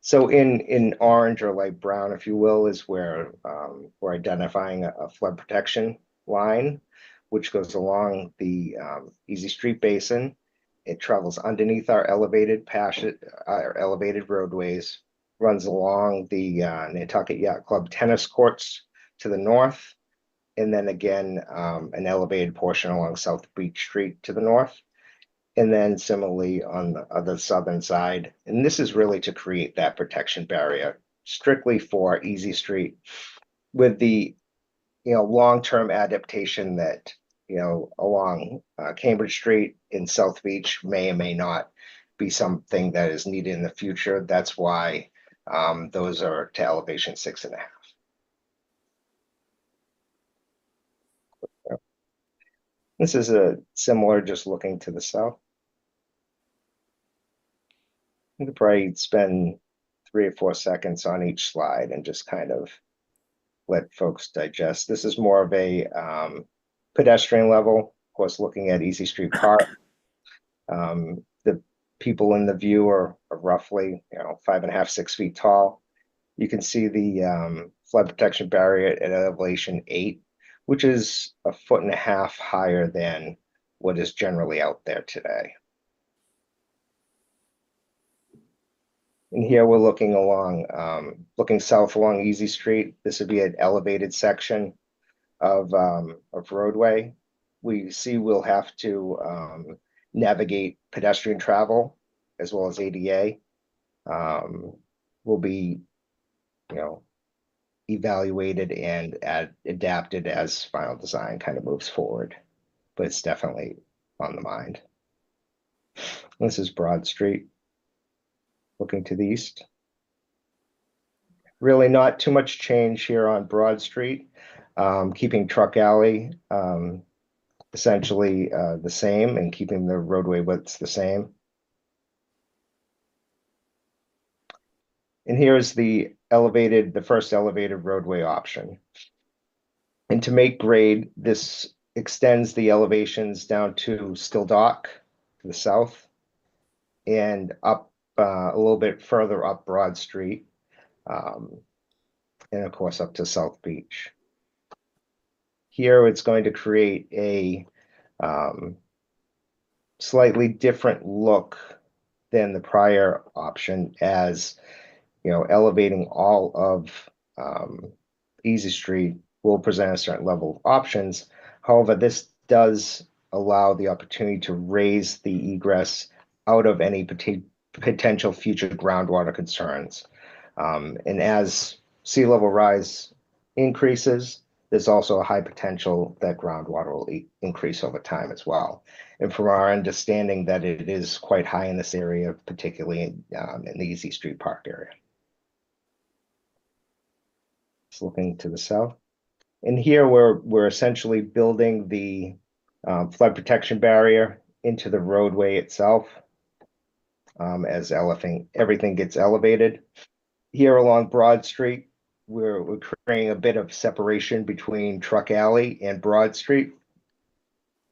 So in orange or light brown, if you will, is where we're identifying a flood protection line, which goes along the Easy Street Basin. It travels underneath our elevated roadways, runs along the Nantucket Yacht Club tennis courts to the north, and then again, an elevated portion along South Beach Street to the north. And then similarly on the other southern side. And this is really to create that protection barrier strictly for Easy Street with the, long-term adaptation that, along Cambridge Street in South Beach may or may not be something that is needed in the future. That's why those are to elevation 6.5. This is a similar, just looking to the south. You could probably spend 3 or 4 seconds on each slide and just kind of let folks digest. This is more of a pedestrian level, of course, looking at Easy Street Park. The people in the view are roughly, 5.5, 6 feet tall. You can see the flood protection barrier at elevation 8, which is 1.5 feet higher than what is generally out there today. And here we're looking looking south along Easy Street. This would be an elevated section of roadway. We see we'll have to navigate pedestrian travel as well as ADA. Will be, evaluated and adapted as final design kind of moves forward, but it's definitely on the mind. This is Broad Street, looking to the east. Really not too much change here on Broad Street, keeping Truck Alley essentially the same and keeping the roadway widths the same. And here's the first elevated roadway option. And to make grade, this extends the elevations down to Still Dock to the south and up a little bit further up Broad Street, and of course up to South Beach. Here it's going to create a slightly different look than the prior option, as elevating all of Easy Street will present a certain level of options. However, this does allow the opportunity to raise the egress out of any potential future groundwater concerns. And as sea level rise increases, there's also a high potential that groundwater will increase over time as well. And from our understanding that it is quite high in this area, particularly in the Easy Street Park area. Just looking to the south. And here we're essentially building the flood protection barrier into the roadway itself as everything gets elevated. Here along Broad Street, we're creating a bit of separation between Truck Alley and Broad Street.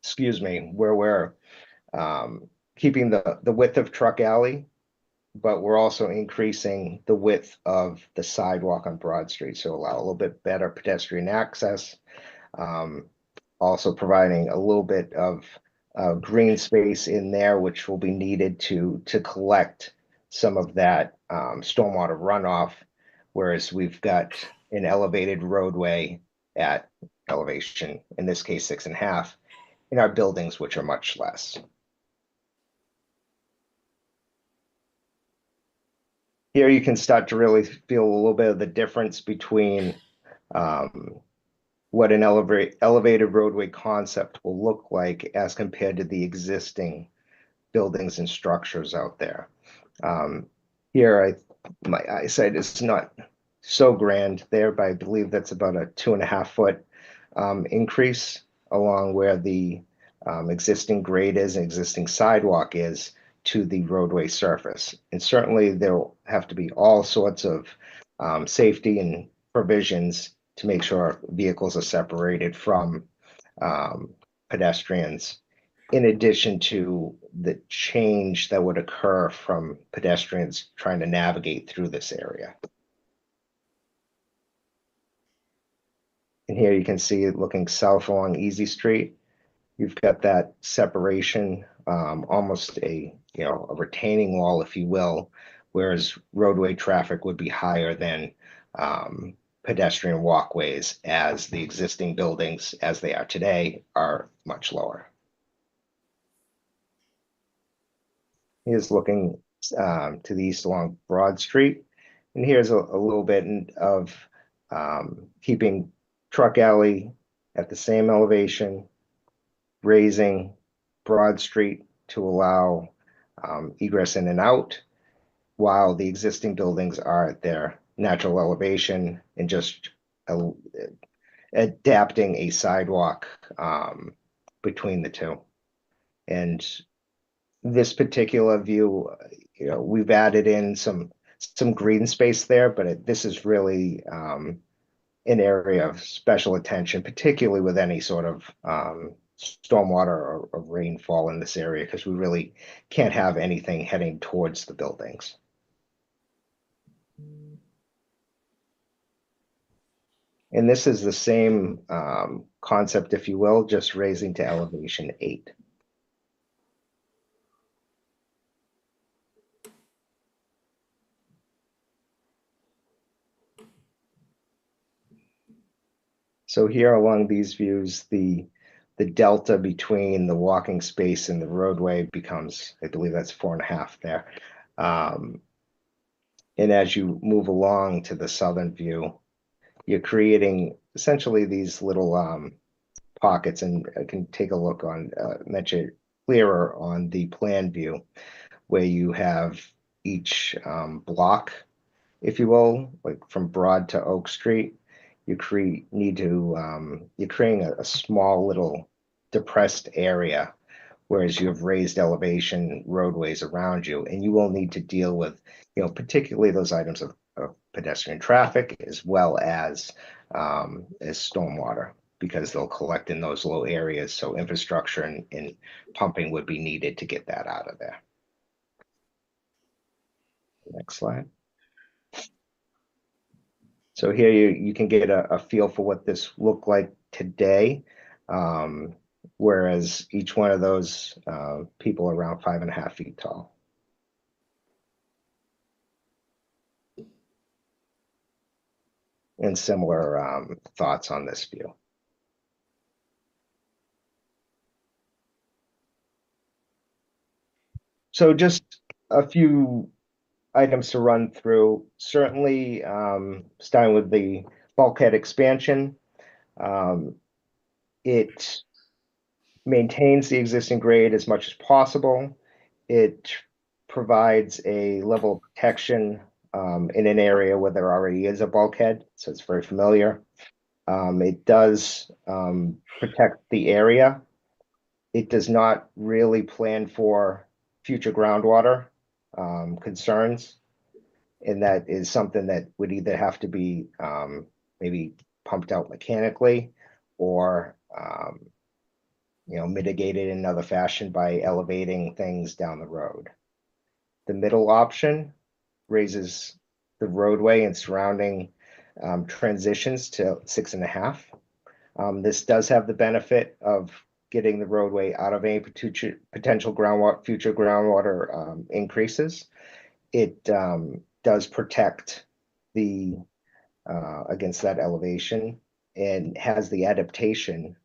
Excuse me, where we're keeping the width of Truck Alley, but we're also increasing the width of the sidewalk on Broad Street, so allow a little bit better pedestrian access. Also providing a little bit of green space in there, which will be needed to collect some of that stormwater runoff, whereas we've got an elevated roadway at elevation, in this case 6.5, in our buildings, which are much less. Here you can start to really feel a little bit of the difference between what an elevated roadway concept will look like as compared to the existing buildings and structures out there. Here, my eyesight is not so grand there, but I believe that's about a 2.5-foot increase along where the existing grade is and existing sidewalk is to the roadway surface. And certainly there'll have to be all sorts of safety and provisions to make sure vehicles are separated from pedestrians, in addition to the change that would occur from pedestrians trying to navigate through this area. And here you can see, looking south along Easy Street, you've got that separation, almost a retaining wall, if you will, whereas roadway traffic would be higher than pedestrian walkways, as the existing buildings, as they are today, are much lower. Here's looking to the east along Broad Street, and here's a little bit of keeping Truck Alley at the same elevation, raising Broad Street to allow egress in and out, while the existing buildings are at their natural elevation, and just adapting a sidewalk between the two. And this particular view, we've added in some green space there, but this is really an area of special attention, particularly with any sort of stormwater or rainfall in this area, because we really can't have anything heading towards the buildings. And this is the same concept, if you will, just raising to elevation 8. So here along these views, the delta between the walking space and the roadway becomes, I believe that's 4.5 there. And as you move along to the southern view, you're creating essentially these little pockets, and I can take a look on, mention clearer on the plan view, where you have each block, if you will, like from Broad to Oak Street. You're creating a small little depressed area, whereas you have raised elevation roadways around you, and you will need to deal with, particularly those items of pedestrian traffic, as well as stormwater. because they'll collect in those low areas. So infrastructure and pumping would be needed to get that out of there. Next slide. So here you can get a feel for what this looked like today. Whereas each one of those people around 5.5 feet tall. And similar thoughts on this view. So just a few items to run through. Certainly, starting with the bulkhead expansion, it maintains the existing grade as much as possible. It provides a level of protection in an area where there already is a bulkhead, so it's very familiar. It does protect the area. It does not really plan for future groundwater concerns, and that is something that would either have to be maybe pumped out mechanically or mitigated in another fashion by elevating things down the road. The middle option raises the roadway and surrounding transitions to 6.5. This does have the benefit of getting the roadway out of any potential future groundwater increases. It does protect the against that elevation and has the adaptation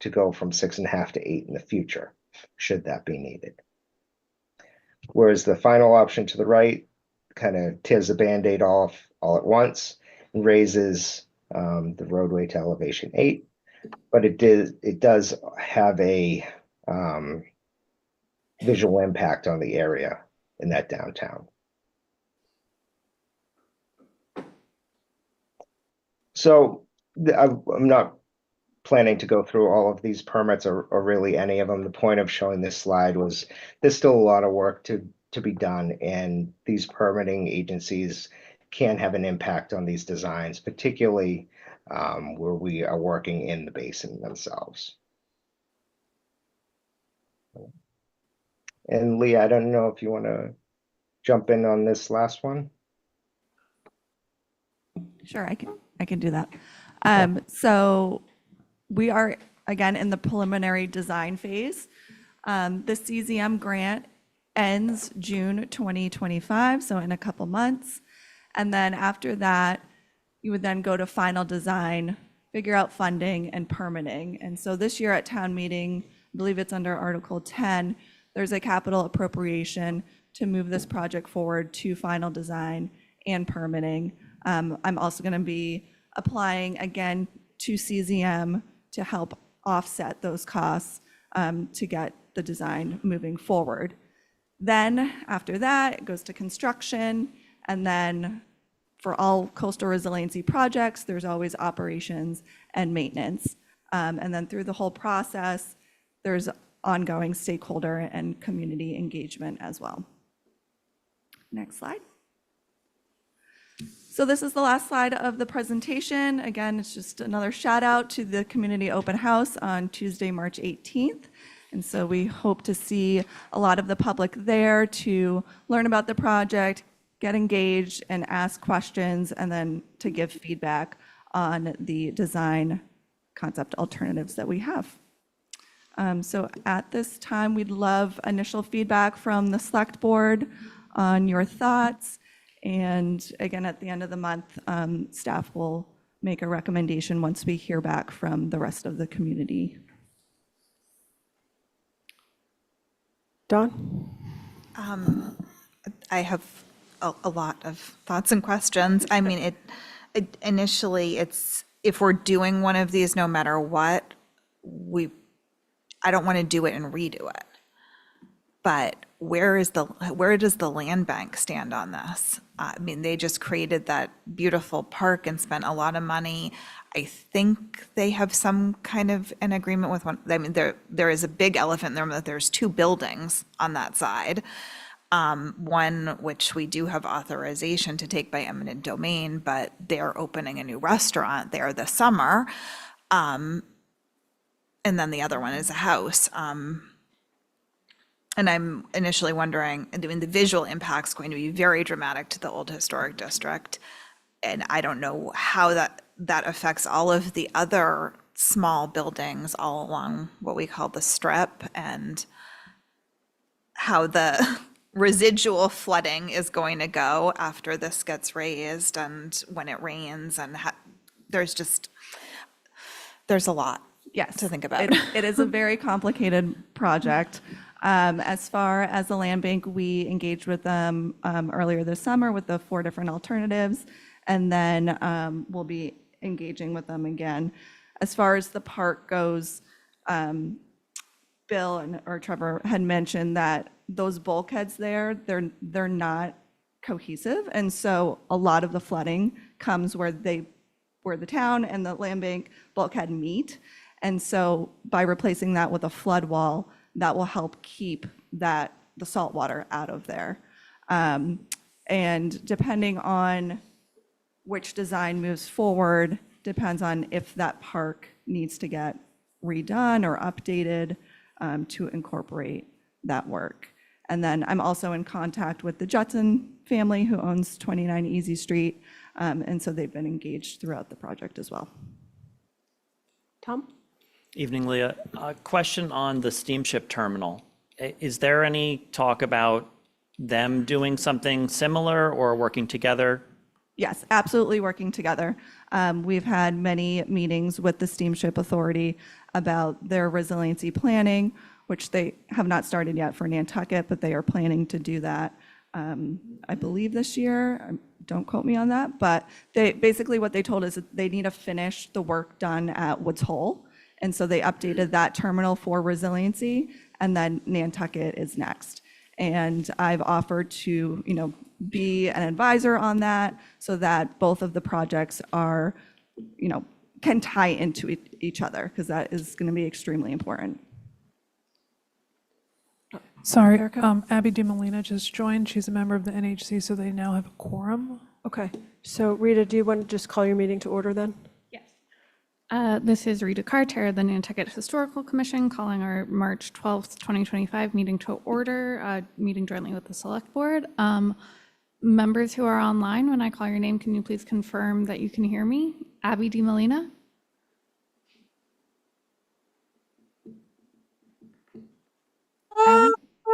to go from 6.5 to 8 in the future, should that be needed. Whereas the final option to the right kind of tears the Band-Aid off all at once and raises the roadway to elevation 8, but it does have a visual impact on the area in that downtown. So I'm not planning to go through all of these permits or really any of them. The point of showing this slide was there's still a lot of work to be done, and these permitting agencies can have an impact on these designs, particularly where we are working in the basin themselves. And Lee, I don't know if you want to jump in on this last one. Sure, I can do that. So we are again in the preliminary design phase. The CZM grant ends June 2025, so in a couple months. And then after that, you would then go to final design, figure out funding and permitting. And so this year at town meeting, I believe it's under Article 10, there's a capital appropriation to move this project forward to final design and permitting. I'm also going to be applying again to CZM to help offset those costs to get the design moving forward. Then after that, it goes to construction, and then for all coastal resiliency projects, there's always operations and maintenance. And then through the whole process, there's ongoing stakeholder and community engagement as well. Next slide. So this is the last slide of the presentation. Again, it's just another shout out to the community open house on Tuesday, March 18th. And so we hope to see a lot of the public there to learn about the project, get engaged and ask questions, and then to give feedback on the design concept alternatives that we have. So at this time, we'd love initial feedback from the select board on your thoughts. And again, at the end of the month, staff will make a recommendation once we hear back from the rest of the community. Dawn? I have a lot of thoughts and questions. I mean, initially, it's if we're doing one of these, no matter what, I don't want to do it and redo it. But where does the land bank stand on this? I mean, they just created that beautiful park and spent a lot of money. I think they have some kind of an agreement with one. I mean, there is a big elephant in the room that there's 2 buildings on that side. One which we do have authorization to take by eminent domain, but they're opening a new restaurant there this summer. And then the other one is a house. And I'm initially wondering, I mean, the visual impact's going to be very dramatic to the old historic district. And I don't know how that affects all of the other small buildings all along what we call the strip, and how the residual flooding is going to go after this gets raised and when it rains, and there's a lot Yes. to think about. It is a very complicated project. As far as the land bank, we engaged with them earlier this summer with the 4 different alternatives, and then we'll be engaging with them again. As far as the park goes, Bill or Trevor had mentioned that those bulkheads there, they're not cohesive, and so a lot of the flooding comes where the town and the land bank bulkhead meet. And so by replacing that with a flood wall, that will help keep the salt water out of there. And depending on which design moves forward, depends on if that park needs to get redone or updated to incorporate that work. And then I'm also in contact with the Judson family who owns 29 Easy Street. And so they've been engaged throughout the project as well. Tom? Evening, Leah. Question on the steamship terminal. Is there any talk about them doing something similar or working together? Yes, absolutely working together. We've had many meetings with the Steamship Authority about their resiliency planning, which they have not started yet for Nantucket, but they are planning to do that, I believe this year. Don't quote me on that, but basically what they told us is that they need to finish the work done at Woods Hole. And so they updated that terminal for resiliency, and then Nantucket is next. And I've offered to, be an advisor on that so that both of the projects are, can tie into each other, because that is going to be extremely important. Sorry, Abby DiMolina just joined. She's a member of the NHC, so they now have a quorum. Okay, so Rita, do you want to just call your meeting to order then? Yes. This is Rita Carter, the Nantucket Historical Commission, calling our March 12th, 2025 meeting to order, meeting jointly with the Select Board. Members who are online, when I call your name, can you please confirm that you can hear me? Abby DiMolina?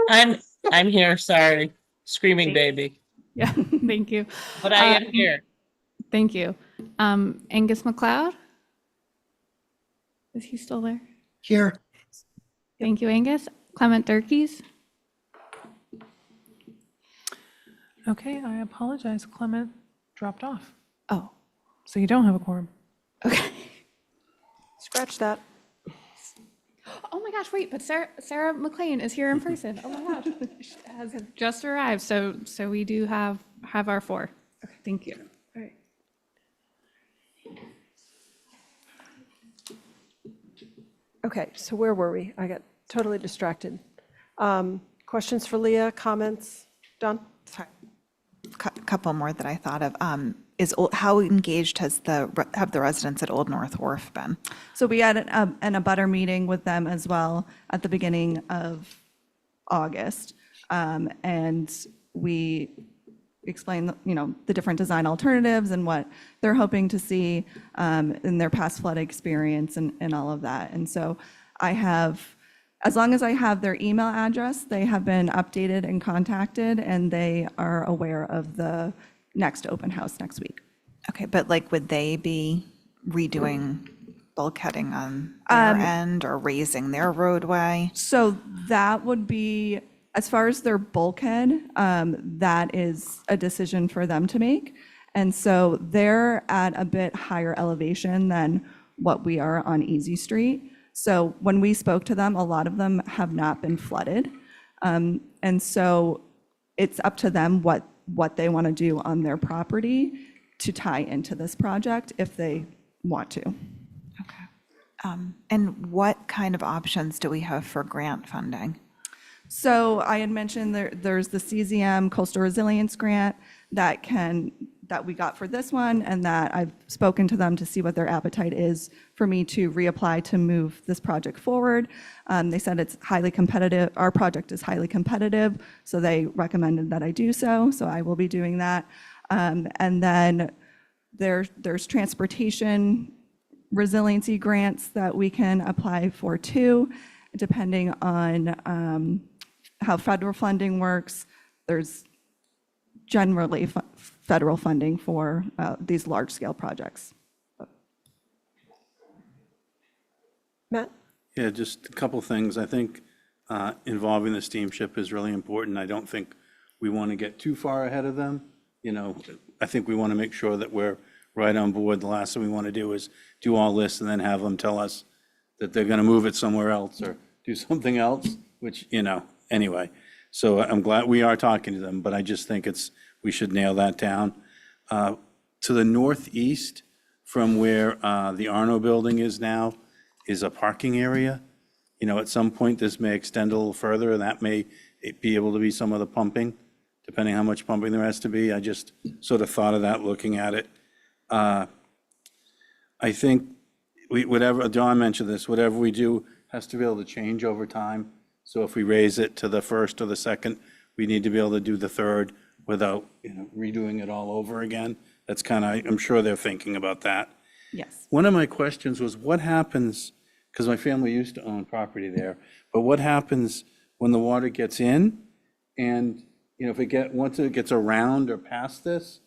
Abby? I'm here, sorry. Screaming baby. Yeah, thank you. But I am here. Thank you. Angus McLeod? Is he still there? Here. Thank you, Angus. Clement Durkees? Okay, I apologize. Clement dropped off. Oh, So you don't have a quorum. okay. Scratch that. Oh my gosh, wait, but Sarah McLean is here in person. Oh my gosh. She has just arrived. So we do have our 4. Okay, thank you. All right. Okay, so where were we? I got totally distracted. Questions for Leah, comments? Don? Sorry. Couple more that I thought of. How engaged have the residents at Old North Wharf been? So we had an abutter meeting with them as well at the beginning of August. And we explained, the different design alternatives and what they're hoping to see in their past flood experience and all of that. And so as long as I have their email address, they have been updated and contacted, and they are aware of the next open house next week. Okay, but would they be redoing bulkheading on their end or raising their roadway? So that would be, as far as their bulkhead, that is a decision for them to make. And so they're at a bit higher elevation than what we are on Easy Street. So when we spoke to them, a lot of them have not been flooded. And so it's up to them what they want to do on their property to tie into this project if they want to. Okay. And what kind of options do we have for grant funding? So I had mentioned there's the CZM Coastal Resilience Grant that can that we got for this one, and that I've spoken to them to see what their appetite is for me to reapply to move this project forward. They said it's highly competitive. Our project is highly competitive, so they recommended that I do so. So I will be doing that. And then there's transportation resiliency grants that we can apply for too, depending on how federal funding works. There's generally federal funding for these large-scale projects. Matt? Yeah, just a couple things. I think involving the steamship is really important. I don't think we want to get too far ahead of them. You know, I think we want to make sure that we're right on board. The last thing we want to do is do all this and then have them tell us that they're going to move it somewhere else or do something else, which, you know, anyway. So I'm glad we are talking to them, but I just think we should nail that down. To the northeast from where the Arno building is now is a parking area. You know, at some point, this may extend a little further, and that may be able to be some of the pumping, depending how much pumping there has to be. I just sort of thought of that looking at it. I think whatever, John mentioned this, whatever we do has to be able to change over time. So if we raise it to the first or the second, we need to be able to do the third without, you know, redoing it all over again. That's kind of, I'm sure they're thinking about that. Yes. One of my questions was what happens, because my family used to own property there, but what happens when the water gets in and, you know, once it gets around or past this,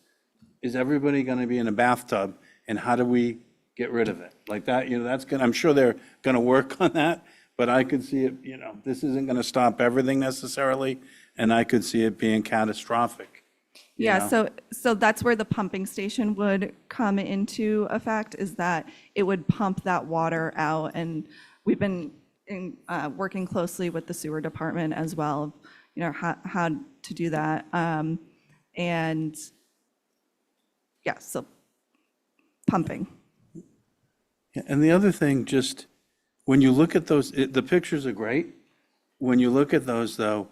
is everybody going to be in a bathtub, and how do we get rid of it? Like that, you know, that's going to, I'm sure they're going to work on that, but I could see it, you know, this isn't going to stop everything necessarily, and I could see it being catastrophic. Yeah, so that's where the pumping station would come into effect, is that it would pump that water out. And we've been working closely with the sewer department as well, you know, how to do that. And yeah, so pumping. Yeah, and the other thing, just when you look at those, the pictures are great. When you look at those, though,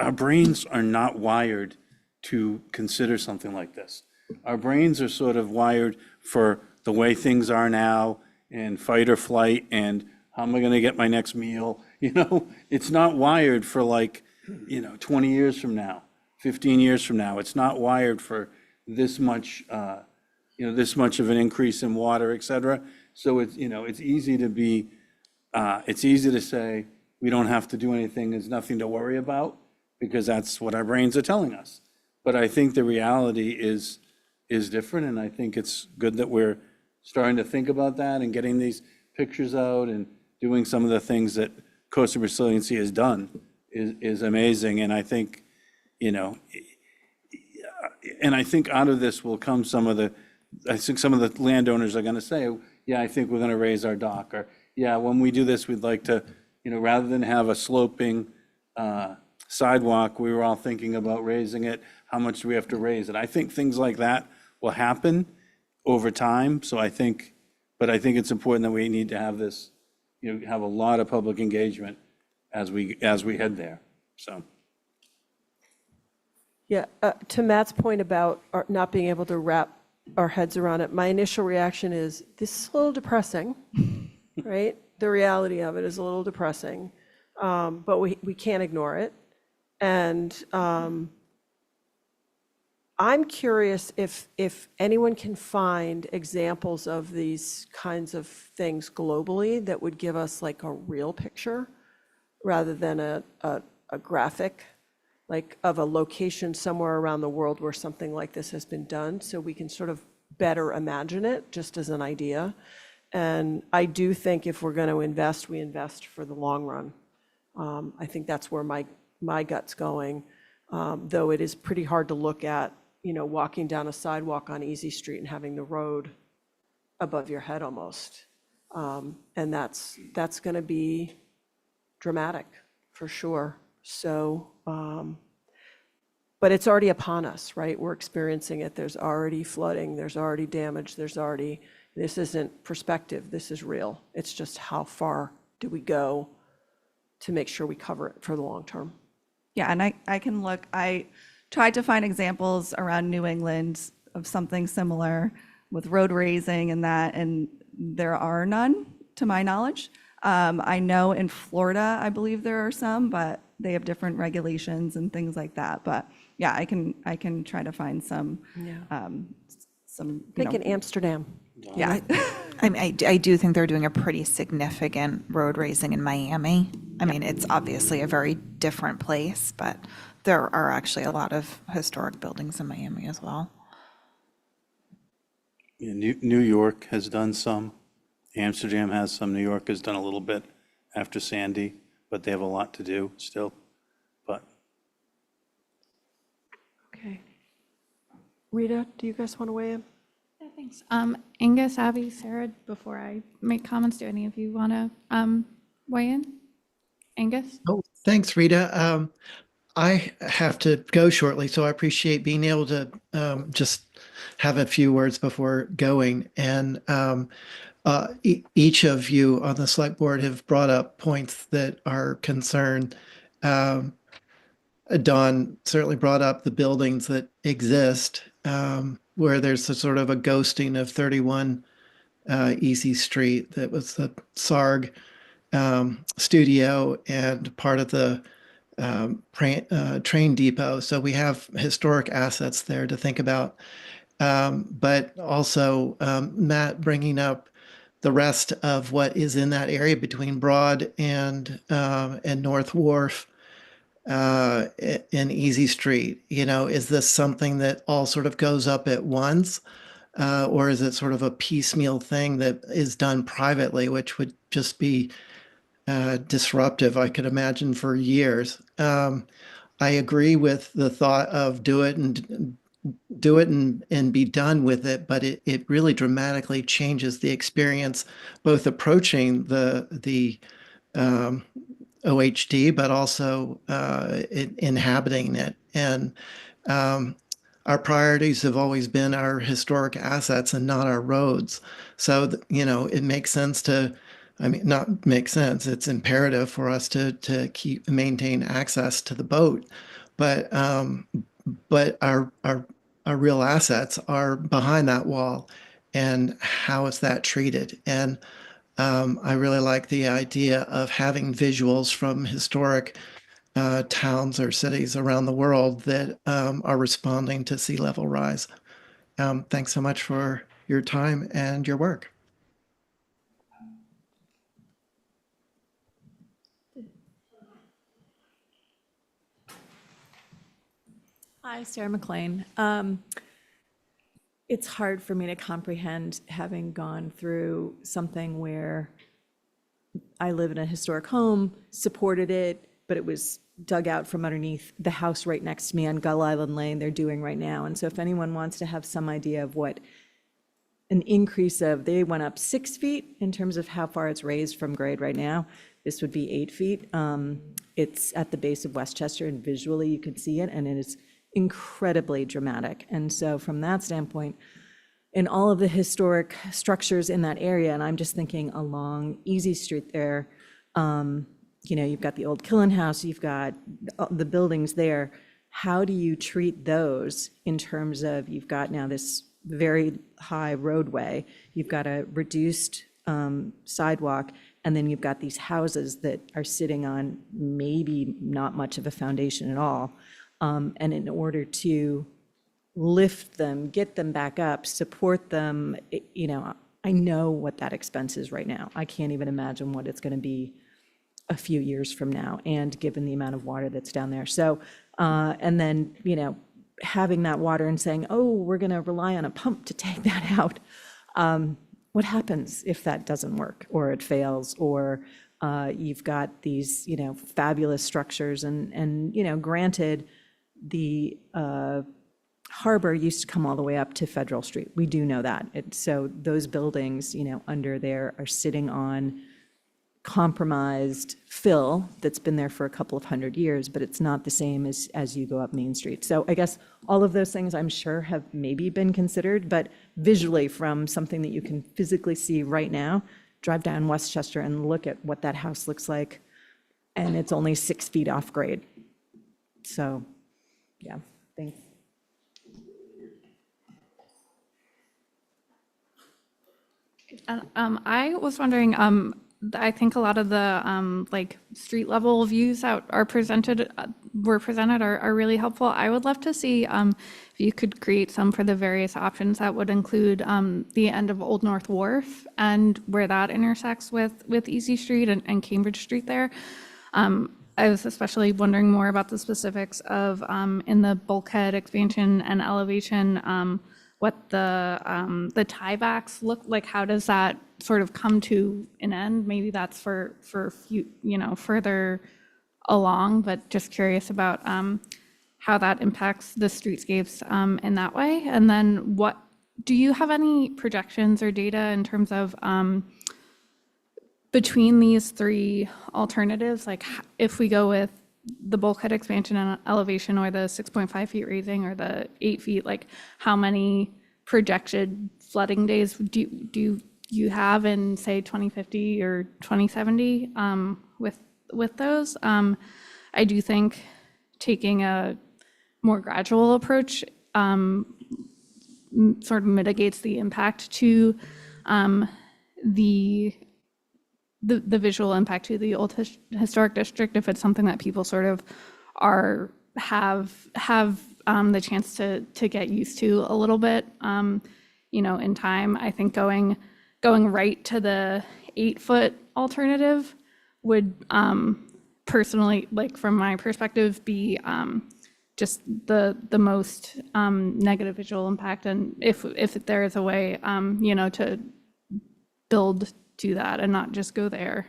our brains are not wired to consider something like this. Our brains are sort of wired for the way things are now and fight or flight and how am I going to get my next meal? You know, it's not wired for like, you know, 20 years from now, 15 years from now. It's not wired for this much, you know, this much of an increase in water, et cetera. So it's, you know, it's easy to say we don't have to do anything, there's nothing to worry about, because that's what our brains are telling us. But I think the reality is different, and I think it's good that we're starting to think about that and getting these pictures out and doing some of the things that Coastal Resiliency has done is amazing. And I think, you know, and I think out of this will come I think some of the landowners are going to say, yeah, I think we're going to raise our dock, or yeah, when we do this, we'd like to, you know, rather than have a sloping sidewalk, we were all thinking about raising it. How much do we have to raise it? I think things like that will happen over time. So I think it's important that we need to have this, you know, have a lot of public engagement as we head there. So. Yeah, to Matt's point about not being able to wrap our heads around it, my initial reaction is, this is a little depressing, right? The reality of it is a little depressing, but we can't ignore it. And I'm curious if anyone can find examples of these kinds of things globally that would give us like a real picture rather than a graphic, like of a location somewhere around the world where something like this has been done, so we can sort of better imagine it just as an idea. And I do think if we're going to invest, we invest for the long run. I think that's where my gut's going, though it is pretty hard to look at, you know, walking down a sidewalk on Easy Street and having the road above your head almost. And that's going to be dramatic for sure. So, but it's already upon us, right? We're experiencing it. There's already flooding, there's already damage, this isn't perspective, this is real. It's just how far do we go to make sure we cover it for the long term. Yeah, and I can look, tried to find examples around New England of something similar with road raising and that, and there are none, to my knowledge. I know in Florida, I believe there are some, but they have different regulations and things like that. But yeah, I can try to find some, some, I think in Amsterdam. yeah. I do think they're doing a pretty significant road raising in Miami. I mean, it's obviously a very different place, but there are actually a lot of historic buildings in Miami as well. Yeah, New York has done some. Amsterdam has some. New York has done a little bit after Sandy, but they have a lot to do still. But Okay. Rita, do you guys want to weigh in? Yeah, thanks. Angus, Abby, Sarah, before I make comments, do any of you want to weigh in? Angus? Oh, thanks, Rita. I have to go shortly, so I appreciate being able to just have a few words before going. And each of you on the select board have brought up points that are concerned. Don certainly brought up the buildings that exist, where there's a sort of a ghosting of 31 Easy Street that was the SARG studio and part of the train depot. So we have historic assets there to think about. But also Matt bringing up the rest of what is in that area between Broad and North Wharf and Easy Street. You know, is this something that all sort of goes up at once? Or is it sort of a piecemeal thing that is done privately, which would just be disruptive, I could imagine, for years. I agree with the thought of do it and be done with it, but it really dramatically changes the experience, both approaching the OHD, but also inhabiting it. And our priorities have always been our historic assets and not our roads. So, you know, it makes sense to, I mean, not make sense. It's imperative for us to maintain access to the boat, but our real assets are behind that wall, and how is that treated? And I really like the idea of having visuals from historic towns or cities around the world that are responding to sea level rise. Thanks so much for your time and your work. Hi, Sarah McLean. It's hard for me to comprehend, having gone through something where I live in a historic home, supported it, but it was dug out from underneath the house right next to me on Gull Island Lane they're doing right now. And so if anyone wants to have some idea of what an increase of, they went up 6 feet in terms of how far it's raised from grade right now. This would be 8 feet. It's at the base of Westchester, and visually you can see it, and it is incredibly dramatic. And so from that standpoint, in all of the historic structures in that area, and I'm just thinking along Easy Street there, you know, you've got the old Killen House, you've got the buildings there. How do you treat those in terms of, you've got now this very high roadway, you've got a reduced sidewalk, and then you've got these houses that are sitting on maybe not much of a foundation at all. And in order to lift them, get them back up, support them, you know, I know what that expense is right now. I can't even imagine what it's going to be a few years from now, and given the amount of water that's down there. So, and then, you know, having that water and saying, oh, we're going to rely on a pump to take that out. What happens if that doesn't work, or it fails, or you've got these, you know, fabulous structures, and you know, granted, the harbor used to come all the way up to Federal Street. We do know that. So those buildings, you know, under there are sitting on compromised fill that's been there for a couple of hundred years, but it's not the same as you go up Main Street. So I guess all of those things I'm sure have maybe been considered, but visually, from something that you can physically see right now, drive down Westchester and look at what that house looks like, and it's only 6 feet off grade. So, yeah, Thanks. I was wondering, I think a lot of the like street level views that are presented, are really helpful. I would love to see if you could create some for the various options that would include the end of Old North Wharf and where that intersects with Easy Street and Cambridge Street there. I was especially wondering more about the specifics of in the bulkhead expansion and elevation, what the tiebacks look like. How does that sort of come to an end? Maybe that's for further along, but just curious about how that impacts the streetscapes in that way. And then do you have any projections or data in terms of between these three alternatives, like if we go with the bulkhead expansion and elevation or the 6.5 feet raising or the 8 feet, like how many projected flooding days do you have in, say, 2050 or 2070 with those? I do think taking a more gradual approach sort of mitigates the impact to the visual impact to the old historic district if it's something that people sort of have the chance to get used to a little bit, in time. I think going right to the 8-foot alternative would personally, like from my perspective, be just the most negative visual impact. And if there is a way, to build to that and not just go there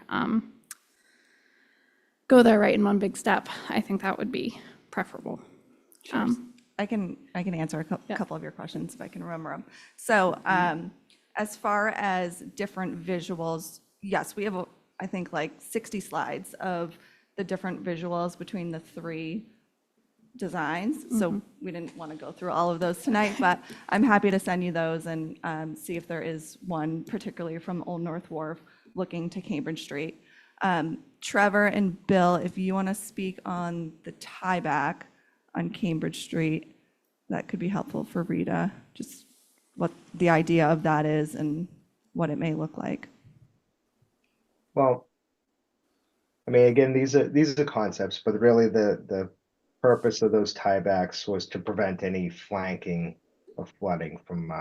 right in one big step, I think that would be preferable. I can answer a couple of your questions if I can remember them. So as far as different visuals, yes, we have, I think, like 60 slides of the different visuals between the three designs. So we didn't want to go through all of those tonight, but I'm happy to send you those and see if there is one, particularly from Old North Wharf looking to Cambridge Street. Trevor and Bill, if you want to speak on the tieback on Cambridge Street, that could be helpful for Rita, just what the idea of that is and what it may look like. Well, I mean, again, these are concepts, but really the purpose of those tiebacks was to prevent any flanking of flooding from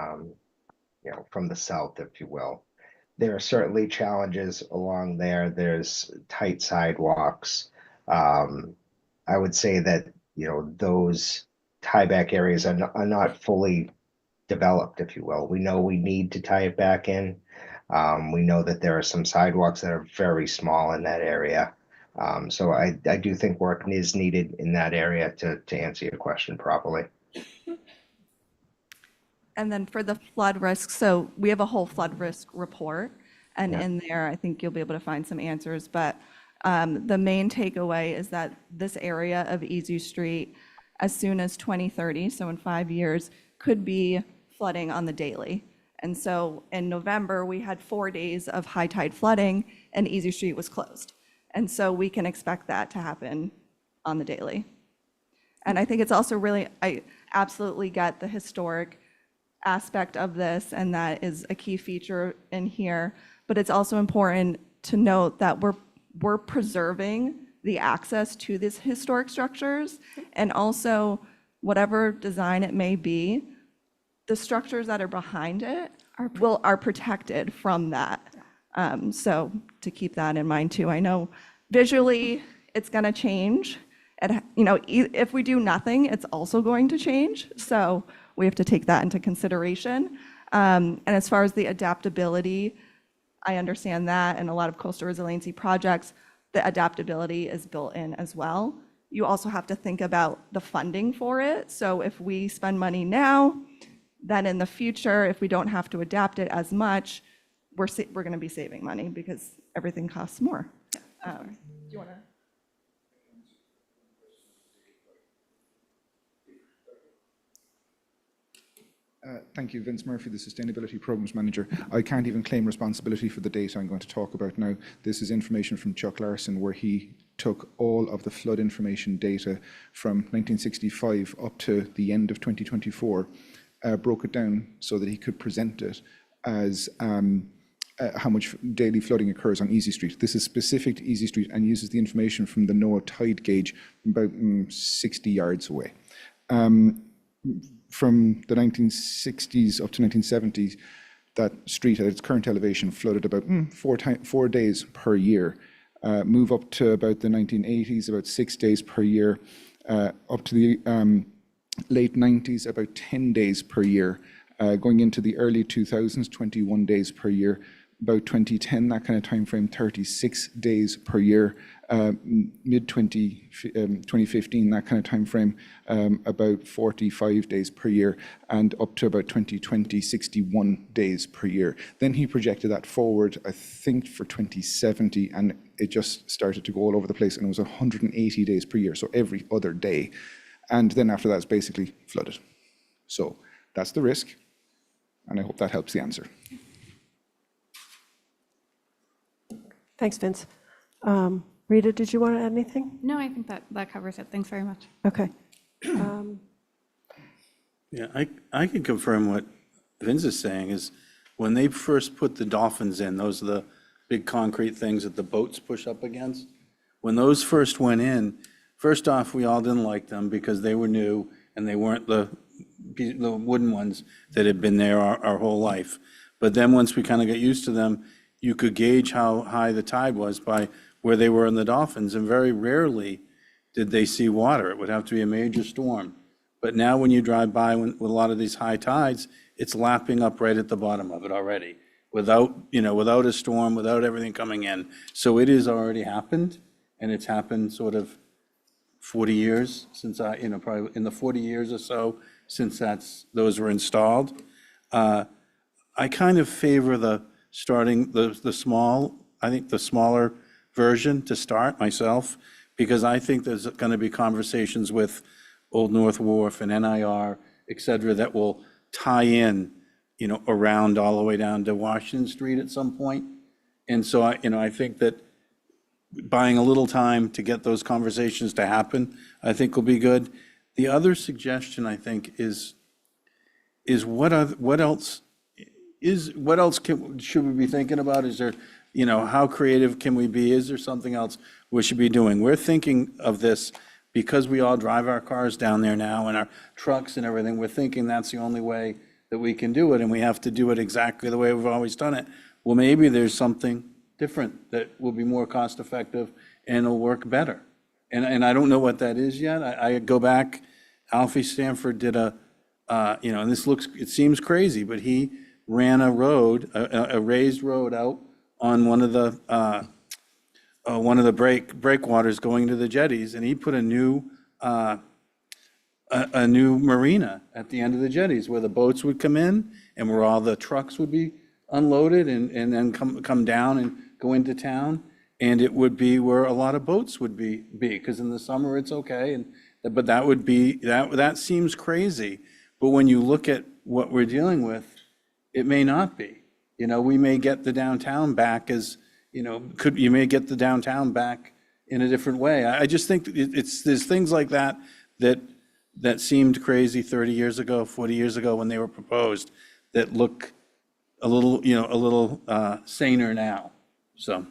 from the south, if you will. There are certainly challenges along there. There's tight sidewalks. I would say that, those tieback areas are not fully developed, if you will. We know we need to tie it back in. We know that there are some sidewalks that are very small in that area. So I do think work is needed in that area to answer your question properly. And then for the flood risk, so we have a whole flood risk report, and in there, I think you'll be able to find some answers. But the main takeaway is that this area of Easy Street, as soon as 2030, so in 5 years, could be flooding on the daily. And so in November, we had 4 days of high tide flooding, and Easy Street was closed. And so we can expect that to happen on the daily. And I think it's also really, I absolutely get the historic aspect of this, and that is a key feature in here. But it's also important to note that we're preserving the access to these historic structures, and also whatever design it may be, the structures that are behind it are protected from that. So to keep that in mind too. I know visually it's going to change. And, if we do nothing, it's also going to change. So we have to take that into consideration. And as far as the adaptability, I understand that, and a lot of coastal resiliency projects, the adaptability is built in as well. You also have to think about the funding for it. So if we spend money now, then in the future, if we don't have to adapt it as much, we're going to be saving money because everything costs more. Do you want to? Thank you, Vince Murphy, the Sustainability Programs Manager. I can't even claim responsibility for the data I'm going to talk about now. This is information from Chuck Larson, where he took all of the flood information data from 1965 up to the end of 2024, broke it down so that he could present it as how much daily flooding occurs on Easy Street. This is specific to Easy Street and uses the information from the NOAA tide gauge about 60 yards away. From the 1960s up to 1970s, that street at its current elevation flooded about 4 days per year. Move up to about the 1980s, about 6 days per year. Up to the late 90s, about 10 days per year. Going into the early 2000s, 21 days per year. About 2010, that kind of time frame, 36 days per year. Mid 2015, that kind of time frame, about 45 days per year, and up to about 2020, 61 days per year. Then he projected that forward, I think, for 2070, and it just started to go all over the place, and it was 180 days per year, so every other day. And then after that, it's basically flooded. So that's the risk, and I hope that helps the answer. Thanks, Vince. Rita, did you want to add anything? No, I think that covers it. Thanks very much. Okay. Yeah, I can confirm what Vince is saying is when they first put the dolphins in, those are the big concrete things that the boats push up against. When those first went in, first off, we all didn't like them because they were new and they weren't the wooden ones that had been there our whole life. But then once we kind of got used to them, you could gauge how high the tide was by where they were in the dolphins, and very rarely did they see water. It would have to be a major storm. But now when you drive by with a lot of these high tides, it's lapping up right at the bottom of it already, without a storm, without everything coming in. So it has already happened, and it's happened sort of 40 years since probably in the 40 years or so since those were installed. I kind of favor starting the smaller version to start myself, because I think there's going to be conversations with Old North Wharf and NIR, et cetera, that will tie in, around all the way down to Washington Street at some point. And so I think that buying a little time to get those conversations to happen, I think will be good. The other suggestion, I think, is what else should we be thinking about? Is there, how creative can we be? Is there something else we should be doing? We're thinking of this because we all drive our cars down there now and our trucks and everything. We're thinking that's the only way that we can do it, and we have to do it exactly the way we've always done it. Well, maybe there's something different that will be more cost effective and will work better. And I don't know what that is yet. I go back, Alfie Stanford did and it seems crazy, but he ran a road, a raised road out on one of the breakwaters going to the jetties, and he put a new marina at the end of the jetties where the boats would come in and where all the trucks would be unloaded and then come down and go into town, and it would be where a lot of boats would be because in the summer it's okay, but that seems crazy, but when you look at what we're dealing with, it may not be. We may get the downtown back you may get the downtown back in a different way. I just think there's things like that seemed crazy 30 years ago, 40 years ago when they were proposed that look a little saner now. So,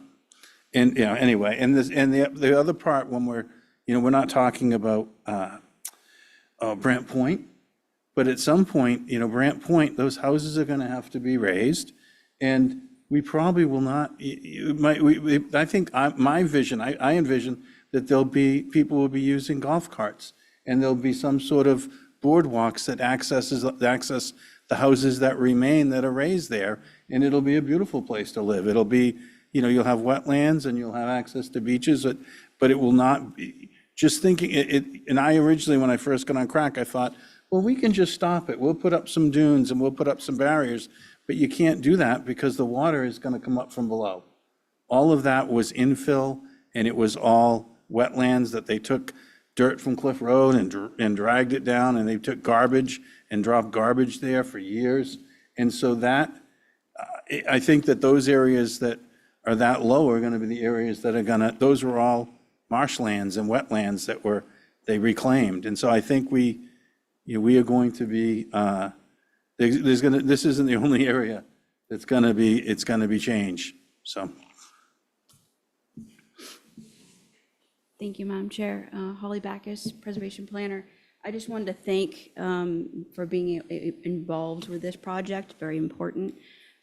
anyway, and the other part when we're not talking about Brant Point, but at some point, Brant Point, those houses are going to have to be raised, and we probably will not. I think my vision, I envision that people will be using golf carts, and there'll be some sort of boardwalks that access the houses that remain that are raised there, and it'll be a beautiful place to live. It'll be, you'll have wetlands and you'll have access to beaches, but it will not be. Just thinking it. And I originally, when I first got on crack, I thought, well, we can just stop it. We'll put up some dunes and we'll put up some barriers, but you can't do that because the water is going to come up from below. All of that was infill, and it was all wetlands that they took dirt from Cliff Road and dragged it down, and they took garbage and dropped garbage there for years. And so I think that those areas that are that low are going to be the areas that are those were all marshlands and wetlands that they reclaimed. And so I think we are going to be, this isn't the only area that's it's going to be changed, so. Thank you, Madam Chair. Holly Backus, Preservation Planner. I just wanted to thank for being involved with this project, very important,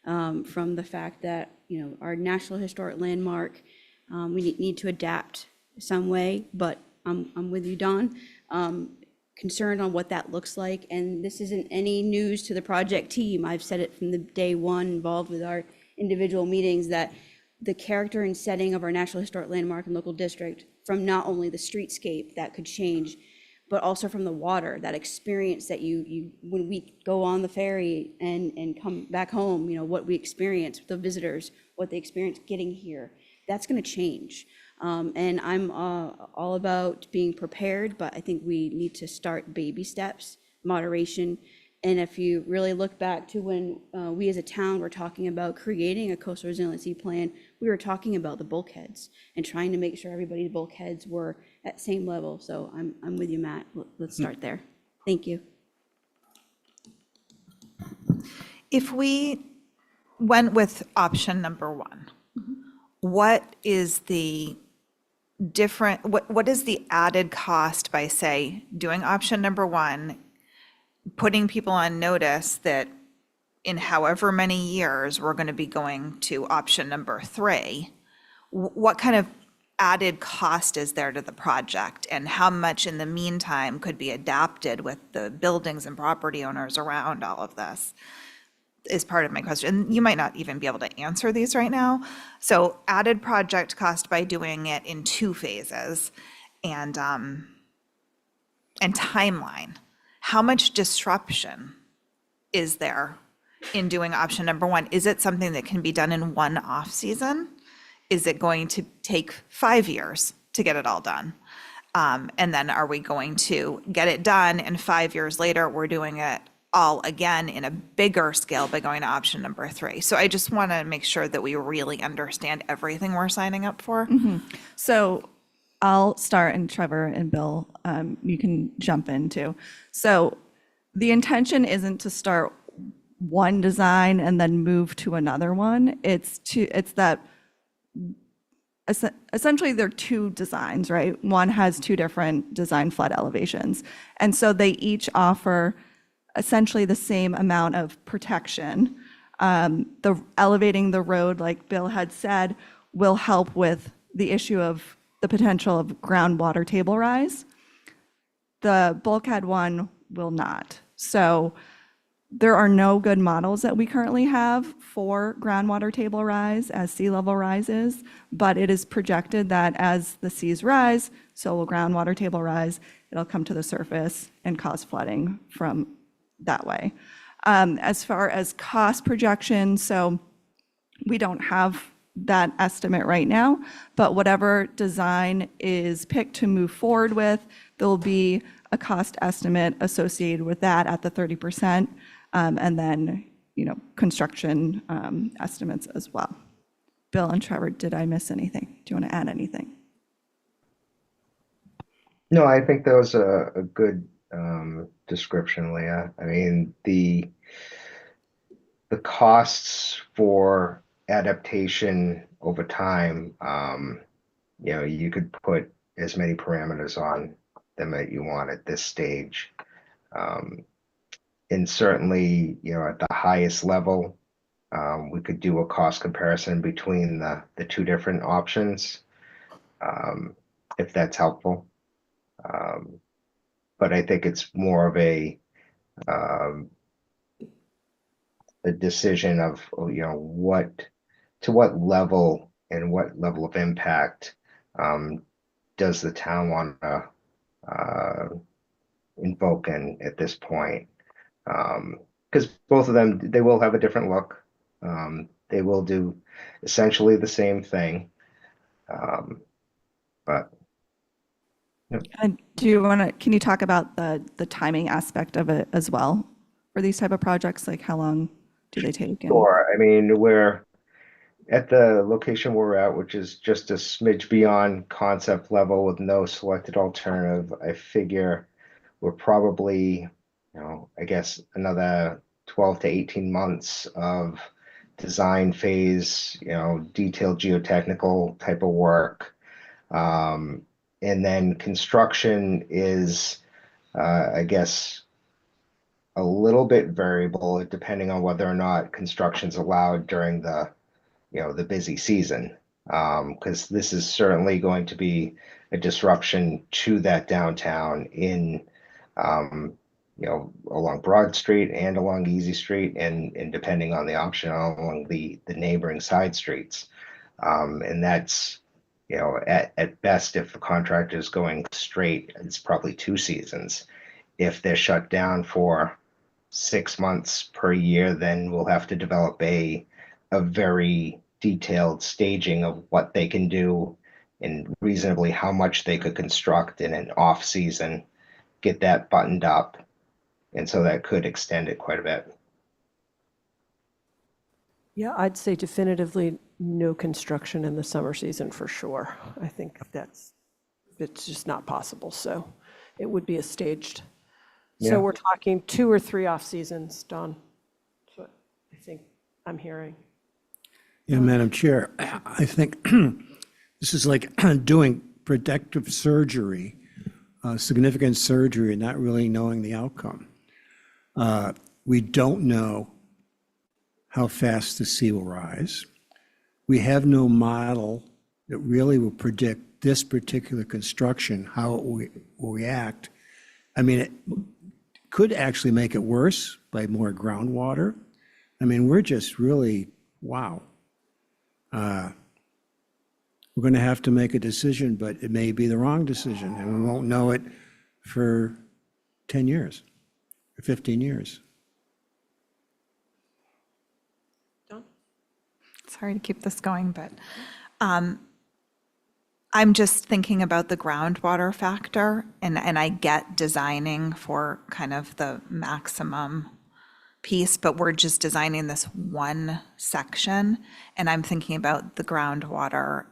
from the fact that, our National Historic Landmark, we need to adapt some way, but I'm with you, Don. Concerned on what that looks like, and this isn't any news to the project team. I've said it from the day one involved with our individual meetings that the character and setting of our National Historic Landmark and local district, from not only the streetscape that could change, but also from the water, that experience that you when we go on the ferry and come back home, what we experience, the visitors, what they experience getting here, that's going to change. And I'm all about being prepared, but I think we need to start baby steps, moderation. And if you really look back to when we as a town were talking about creating a coastal resiliency plan, we were talking about the bulkheads and trying to make sure everybody's bulkheads were at same level. So I'm with you, Matt. Let's start there. Thank you. If we went with option number one, what is the what is the added cost by, say, doing option number one, putting people on notice that in however many years we're going to be going to option number three? What kind of added cost is there to the project, and how much in the meantime could be adapted with the buildings and property owners around all of this? Is part of my question. And you might not even be able to answer these right now. So added project cost by doing it in two phases, and timeline. How much disruption is there in doing option number one? Is it something that can be done in one off season? Is it going to take 5 years to get it all done? And then are we going to get it done and 5 years later we're doing it all again in a bigger scale by going to option number three? So I just want to make sure that we really understand everything we're signing up for. So I'll start, and Trevor and Bill, you can jump in too. So the intention isn't to start one design and then move to another one. It's that essentially they're two designs, right? One has two different design flood elevations. And so they each offer essentially the same amount of protection. The elevating the road, like Bill had said, will help with the issue of the potential of groundwater table rise. The bulkhead one will not. So there are no good models that we currently have for groundwater table rise as sea level rises, but it is projected that as the seas rise, so will groundwater table rise. It'll come to the surface and cause flooding from that way. As far as cost projection, so we don't have that estimate right now, but whatever design is picked to move forward with, there'll be a cost estimate associated with that at the 30%, and then, construction estimates as well. Bill and Trevor, did I miss anything? Do you want to add anything? No, I think that was a good description, Leah. I mean, the costs for adaptation over time, you could put as many parameters on them that you want at this stage. And certainly, at the highest level, we could do a cost comparison between the two different options, if that's helpful. But I think it's more of a decision of, to what level and what level of impact does the town want to invoke in at this point? Because both of them, they will have a different look. They will do essentially the same thing. But And can you talk about the timing aspect of it as well for these type of projects? Like how long do they take? Sure. I mean, at the location where we're at, which is just a smidge beyond concept level with no selected alternative, I figure we're probably, I guess another 12 to 18 months of design phase, detailed geotechnical type of work. And then construction is, I guess, a little bit variable depending on whether or not construction's allowed during the busy season. Because this is certainly going to be a disruption to that downtown along Broad Street and along Easy Street, and depending on the option along the neighboring side streets. And that's, at best, if the contractor is going straight, it's probably 2 seasons. If they're shut down for 6 months per year, then we'll have to develop a very detailed staging of what they can do and reasonably how much they could construct in an off season, get that buttoned up. And so that could extend it quite a bit. Yeah, I'd say definitively no construction in the summer season for sure. I think it's just not possible. So it would be a staged. Yeah. So we're talking 2 or 3 off seasons, Don. That's what I think I'm hearing. Yeah, Madam Chair, I think this is like doing protective surgery, significant surgery, and not really knowing the outcome. We don't know how fast the sea will rise. We have no model that really will predict this particular construction, how it will react. I mean, it could actually make it worse by more groundwater. I mean, we're just really, wow. We're going to have to make a decision, but it may be the wrong decision, and we won't know it for 10 years, or 15 years. Sorry to keep this going, but I'm just thinking about the groundwater factor, and I get designing for kind of the maximum piece, but we're just designing this one section, and I'm thinking about the groundwater.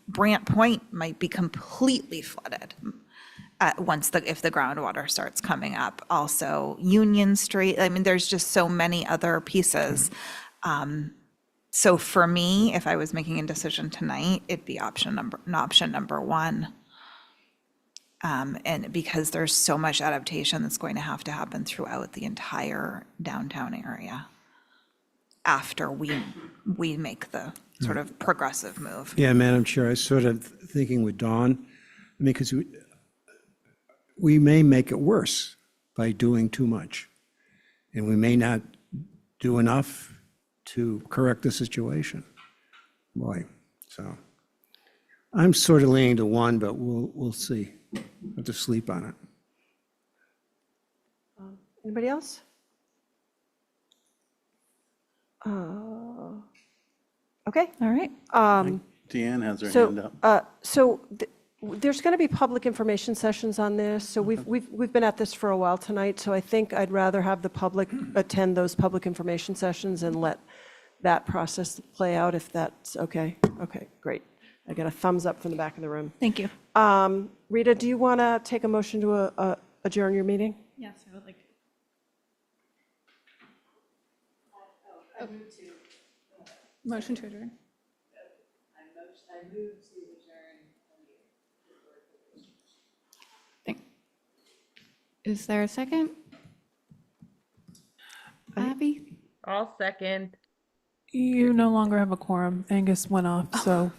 Brant Point might be completely flooded if the groundwater starts coming up. Also, Union Street. I mean, there's just so many other pieces. So for me, if I was making a decision tonight, it'd be option number 1. And because there's so much adaptation that's going to happen throughout the entire downtown area after we make the sort of progressive move. Yeah, Madam Chair, I was sort of thinking with Dawn, I mean, because we may make it worse by doing too much, and we may not do enough to correct the situation. Boy, so I'm sort of leaning to 1, but we'll see. Have to sleep on it. Anybody else? Okay. All right. Deanne has her hand up. There's going to be public information sessions on this. So we've been at this for a while tonight. So I think I'd rather have the public attend those public information sessions and let that process play out, if that's okay. Okay, great. I got a thumbs up from the back of the room. Thank you. Rita, do you want to take a motion to adjourn your meeting? Yes, I would like to. Motion to adjourn. Is there a second? Abby? I'll second. You no longer have a quorum. Angus went off, so.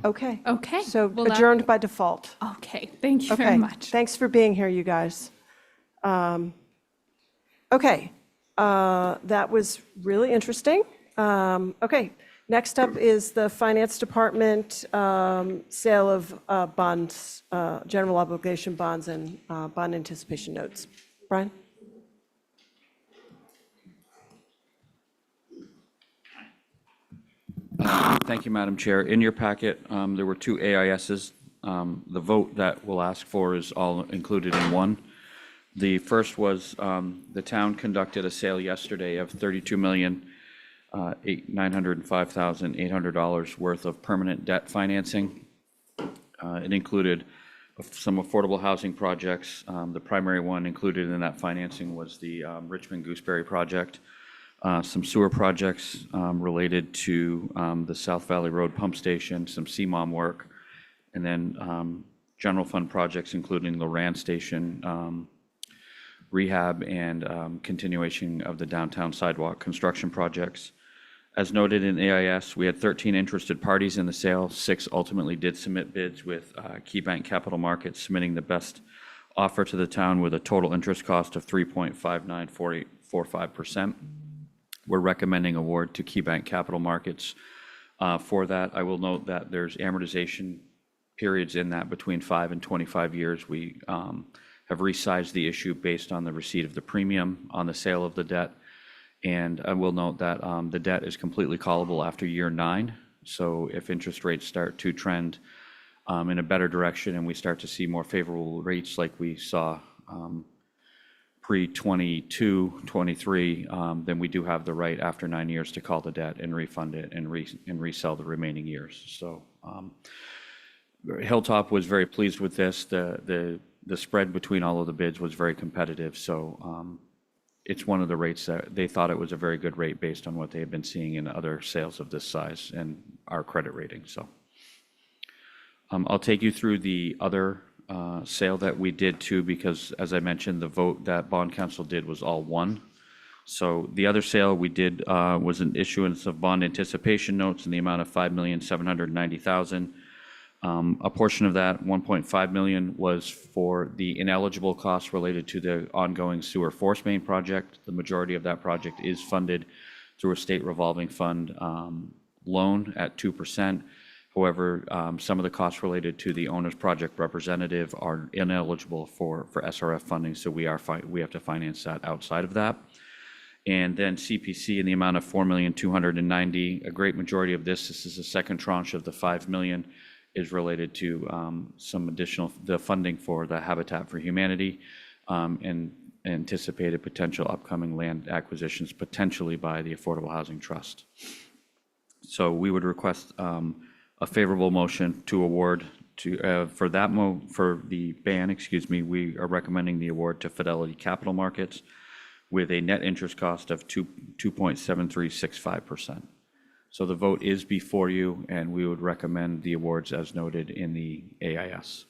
Okay. Okay. So well, that- adjourned by default. Okay, thank you Okay. very much. Thanks for being here, you guys. Okay. That was really interesting. Okay. Next up is the Finance Department sale of bonds, general obligation bonds and bond anticipation notes. Brian? Thank you, Madam Chair. In your packet, there were 2 AISs. The vote that we'll ask for is all included in one. The first was the town conducted a sale yesterday of $905,800 worth of permanent debt financing. It included some affordable housing projects. The primary one included in that financing was the Richmond Gooseberry project, some sewer projects related to the South Valley Road pump station, some CMOM work, and then general fund projects including the RAND station rehab and continuation of the downtown sidewalk construction projects. As noted in AIS, we had 13 interested parties in the sale. 6 ultimately did submit bids, with KeyBank Capital Markets submitting the best offer to the town with a total interest cost of 3.5945%. We're recommending award to KeyBank Capital Markets for that. I will note that there's amortization periods in that between 5 and 25 years. We have resized the issue based on the receipt of the premium on the sale of the debt. And I will note that the debt is completely callable after year 9. So if interest rates start to trend in a better direction and we start to see more favorable rates like we saw pre-22, 23, then we do have the right after 9 years to call the debt and refund it and resell the remaining years. So Hilltop was very pleased with this. The spread between all of the bids was very competitive. So it's one of the rates that they thought it was a very good rate based on what they had been seeing in other sales of this size and our credit rating. So I'll take you through the other sale that we did too, because as I mentioned, the vote that bond council did was all one. So the other sale we did was an issuance of bond anticipation notes in the amount of $5,790,000. A portion of that, $1.5 million, was for the ineligible costs related to the ongoing sewer force main project. The majority of that project is funded through a state revolving fund loan at 2%. However, some of the costs related to the owner's project representative are ineligible for SRF funding, so we have to finance that outside of that. And then CPC in the amount of $4,290,000. A great majority of this is the second tranche of the $5 million, is related to some additional funding for the Habitat for Humanity and anticipated potential upcoming land acquisitions, potentially by the Affordable Housing Trust. So we would request a favorable motion to award to for the ban. We are recommending the award to Fidelity Capital Markets with a net interest cost of 2.7365%. So the vote is before you, and we would recommend the awards as noted in the AIS.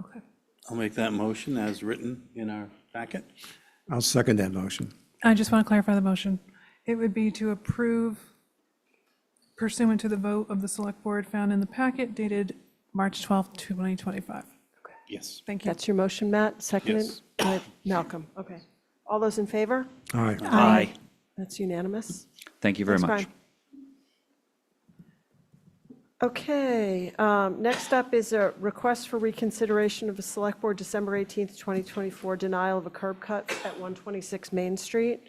Okay. I'll make that motion as written in our packet. I'll second that motion. I just want to clarify the motion. It would be to approve pursuant to the vote of the select board found in the packet dated March 12th, 2025. Yes. Thank you. That's your motion, Matt, seconded Yes. by Malcolm. Okay. All those in favor? All right. Aye. That's unanimous. Thank you very Thanks, much. Brian. Okay, next up is a request for reconsideration of a Select Board December 18th, 2024 denial of a curb cut at 126 Main Street.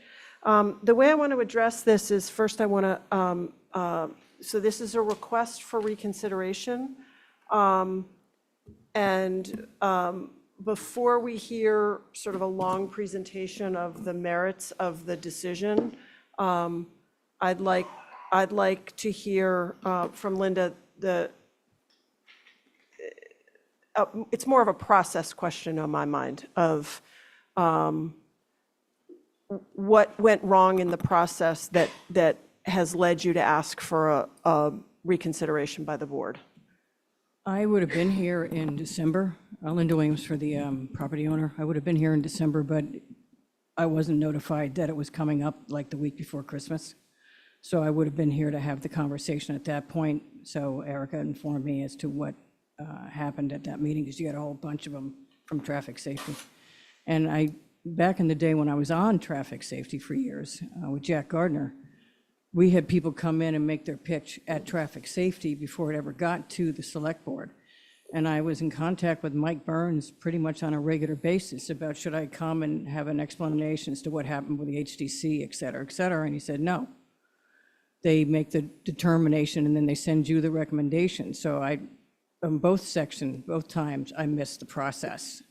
The way I want to address this is, first I want to, so this is a request for reconsideration. And before we hear sort of a long presentation of the merits of the decision, I'd like to hear from Linda it's more of a process question on my mind of what went wrong in the process that has led you to ask for a reconsideration by the board. I would have been here in December. Linda Williams for the property owner. I would have been here in December, but I wasn't notified that it was coming up like the week before Christmas. So I would have been here to have the conversation at that point. So Erica informed me as to what happened at that meeting, because you had a whole bunch of them from traffic safety. And back in the day when I was on traffic safety for years with Jack Gardner, we had people come in and make their pitch at traffic safety before it ever got to the select board. And I was in contact with Mike Burns pretty much on a regular basis about should I come and have an explanation as to what happened with the HDC, et cetera, et cetera. And he said, no. They make the determination and then they send you the recommendation. So on both times, I missed the process.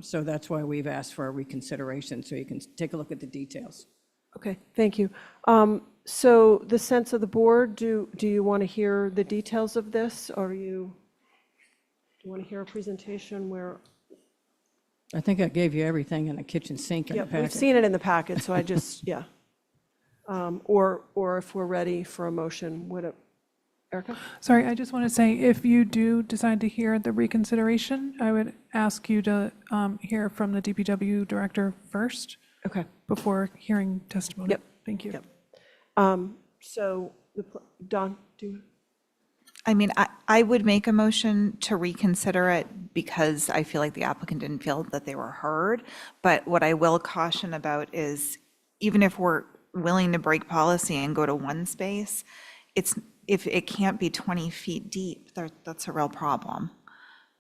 So that's why we've asked for a reconsideration, so you can take a look at the details. Okay, thank you. So the sense of the board, do you want to hear the details of this, or do you want to hear a presentation where? I think I gave you everything in the kitchen sink in the Yeah, packet. we've seen it in the packet, so I just, yeah. Or if we're ready for a motion, would it, Erica? Sorry, I just want to say, if you do decide to hear the reconsideration, I would ask you to hear from the DPW director first. Okay. Before hearing testimony. Yep. Thank you. Yep. So, Dawn, do you? I mean, I would make a motion to reconsider it because I feel like the applicant didn't feel that they were heard. But what I will caution about is even if we're willing to break policy and go to one space, if it can't be 20 feet deep, that's a real problem.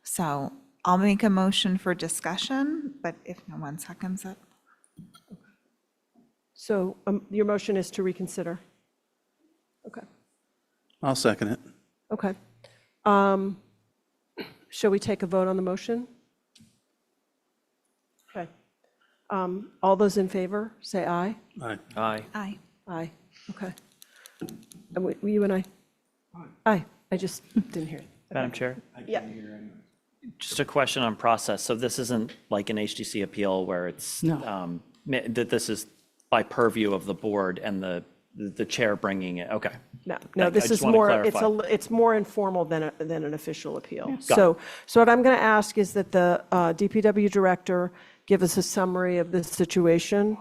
So I'll make a motion for discussion, but if no one seconds it. So your motion is to reconsider? Okay. I'll second it. Okay. Shall we take a vote on the motion? Okay. All those in favor, say aye. Aye. Aye. Aye. Aye. Okay. And you and I? Aye. I just didn't hear it. Madam Chair? Yeah. Just a question on process. So this isn't like an HDC appeal where it's, that this is by purview of the board and the chair bringing it, okay. No, this is more, it's more informal than an official appeal. Got So what I'm going to ask is that the DPW director give us a summary of the situation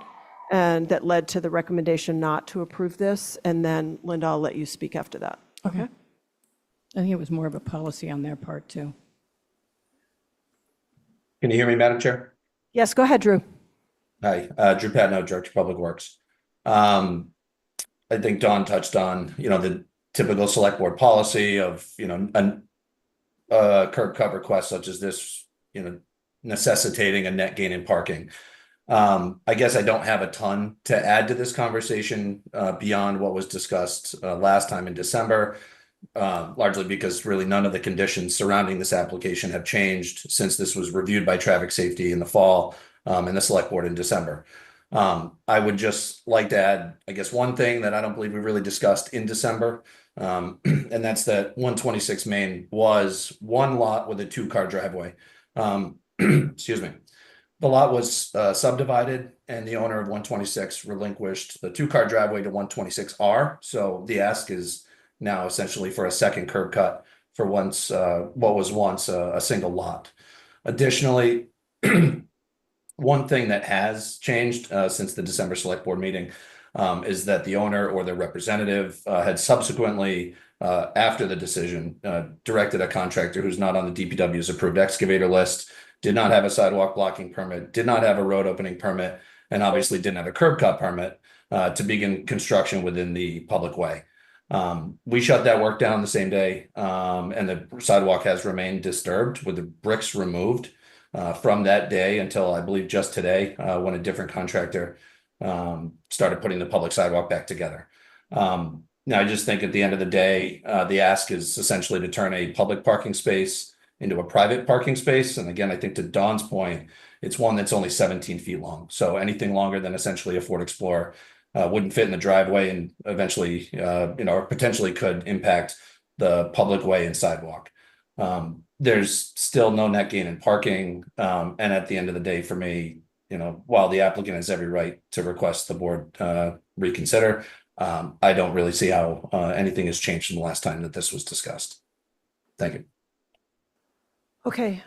and that led to the recommendation not to approve this, and then Linda, I'll let you speak after that. Okay. I think it was more of a policy on their part, too. Can you hear me, Madam Chair? Yes, go ahead, Drew. Hi, Drew Patno, Director of Public Works. I think Dawn touched on, the typical select board policy of, a curb cut request such as this, necessitating a net gain in parking. I guess I don't have a ton to add to this conversation beyond what was discussed last time in December, largely because really none of the conditions surrounding this application have changed since this was reviewed by traffic safety in the fall and the select board in December. I would just like to add, I guess, one thing that I don't believe we really discussed in December, and that's that 126 Main was one lot with a 2-car driveway. Excuse me. The lot was subdivided, and the owner of 126 relinquished the 2-car driveway to 126R. So the ask is now essentially for a second curb cut for what was once a single lot. Additionally, one thing that has changed since the December select board meeting is that the owner or their representative had subsequently, after the decision, directed a contractor who's not on the DPW's approved excavator list, did not have a sidewalk blocking permit, did not have a road opening permit, and obviously didn't have a curb cut permit to begin construction within the public way. We shut that work down the same day, and the sidewalk has remained disturbed with the bricks removed from that day until I believe just today, when a different contractor started putting the public sidewalk back together. Now, I just think at the end of the day, the ask is essentially to turn a public parking space into a private parking space. And again, I think to Dawn's point, it's one that's only 17 feet long. So anything longer than essentially a Ford Explorer wouldn't fit in the driveway and eventually, or potentially could impact the public way and sidewalk. There's still no net gain in parking. And at the end of the day, for me, while the applicant has every right to request the board reconsider, I don't really see how anything has changed from the last time that this was discussed. Thank you. Okay.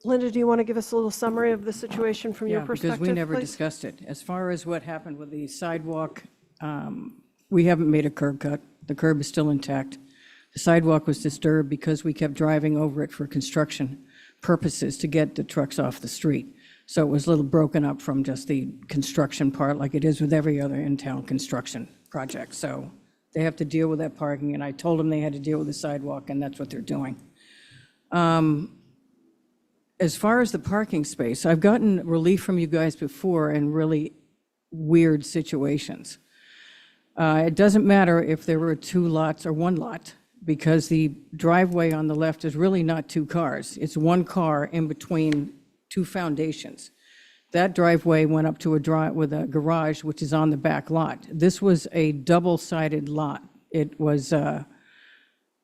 Linda, do you want to give us a little summary of the situation from your perspective, because we never please? discussed it. As far as what happened with the sidewalk, we haven't made a curb cut. The curb is still intact. The sidewalk was disturbed because we kept driving over it for construction purposes to get the trucks off the street. So it was a little broken up from just the construction part like it is with every other in-town construction project. So they have to deal with that parking, and I told them they had to deal with the sidewalk, and that's what they're doing. As far as the parking space, I've gotten relief from you guys before in really weird situations. It doesn't matter if there were 2 lots or 1 lot, because the driveway on the left is really not 2 cars. It's 1 car in between 2 foundations. That driveway went up to a drive with a garage, which is on the back lot. This was a double-sided lot. It was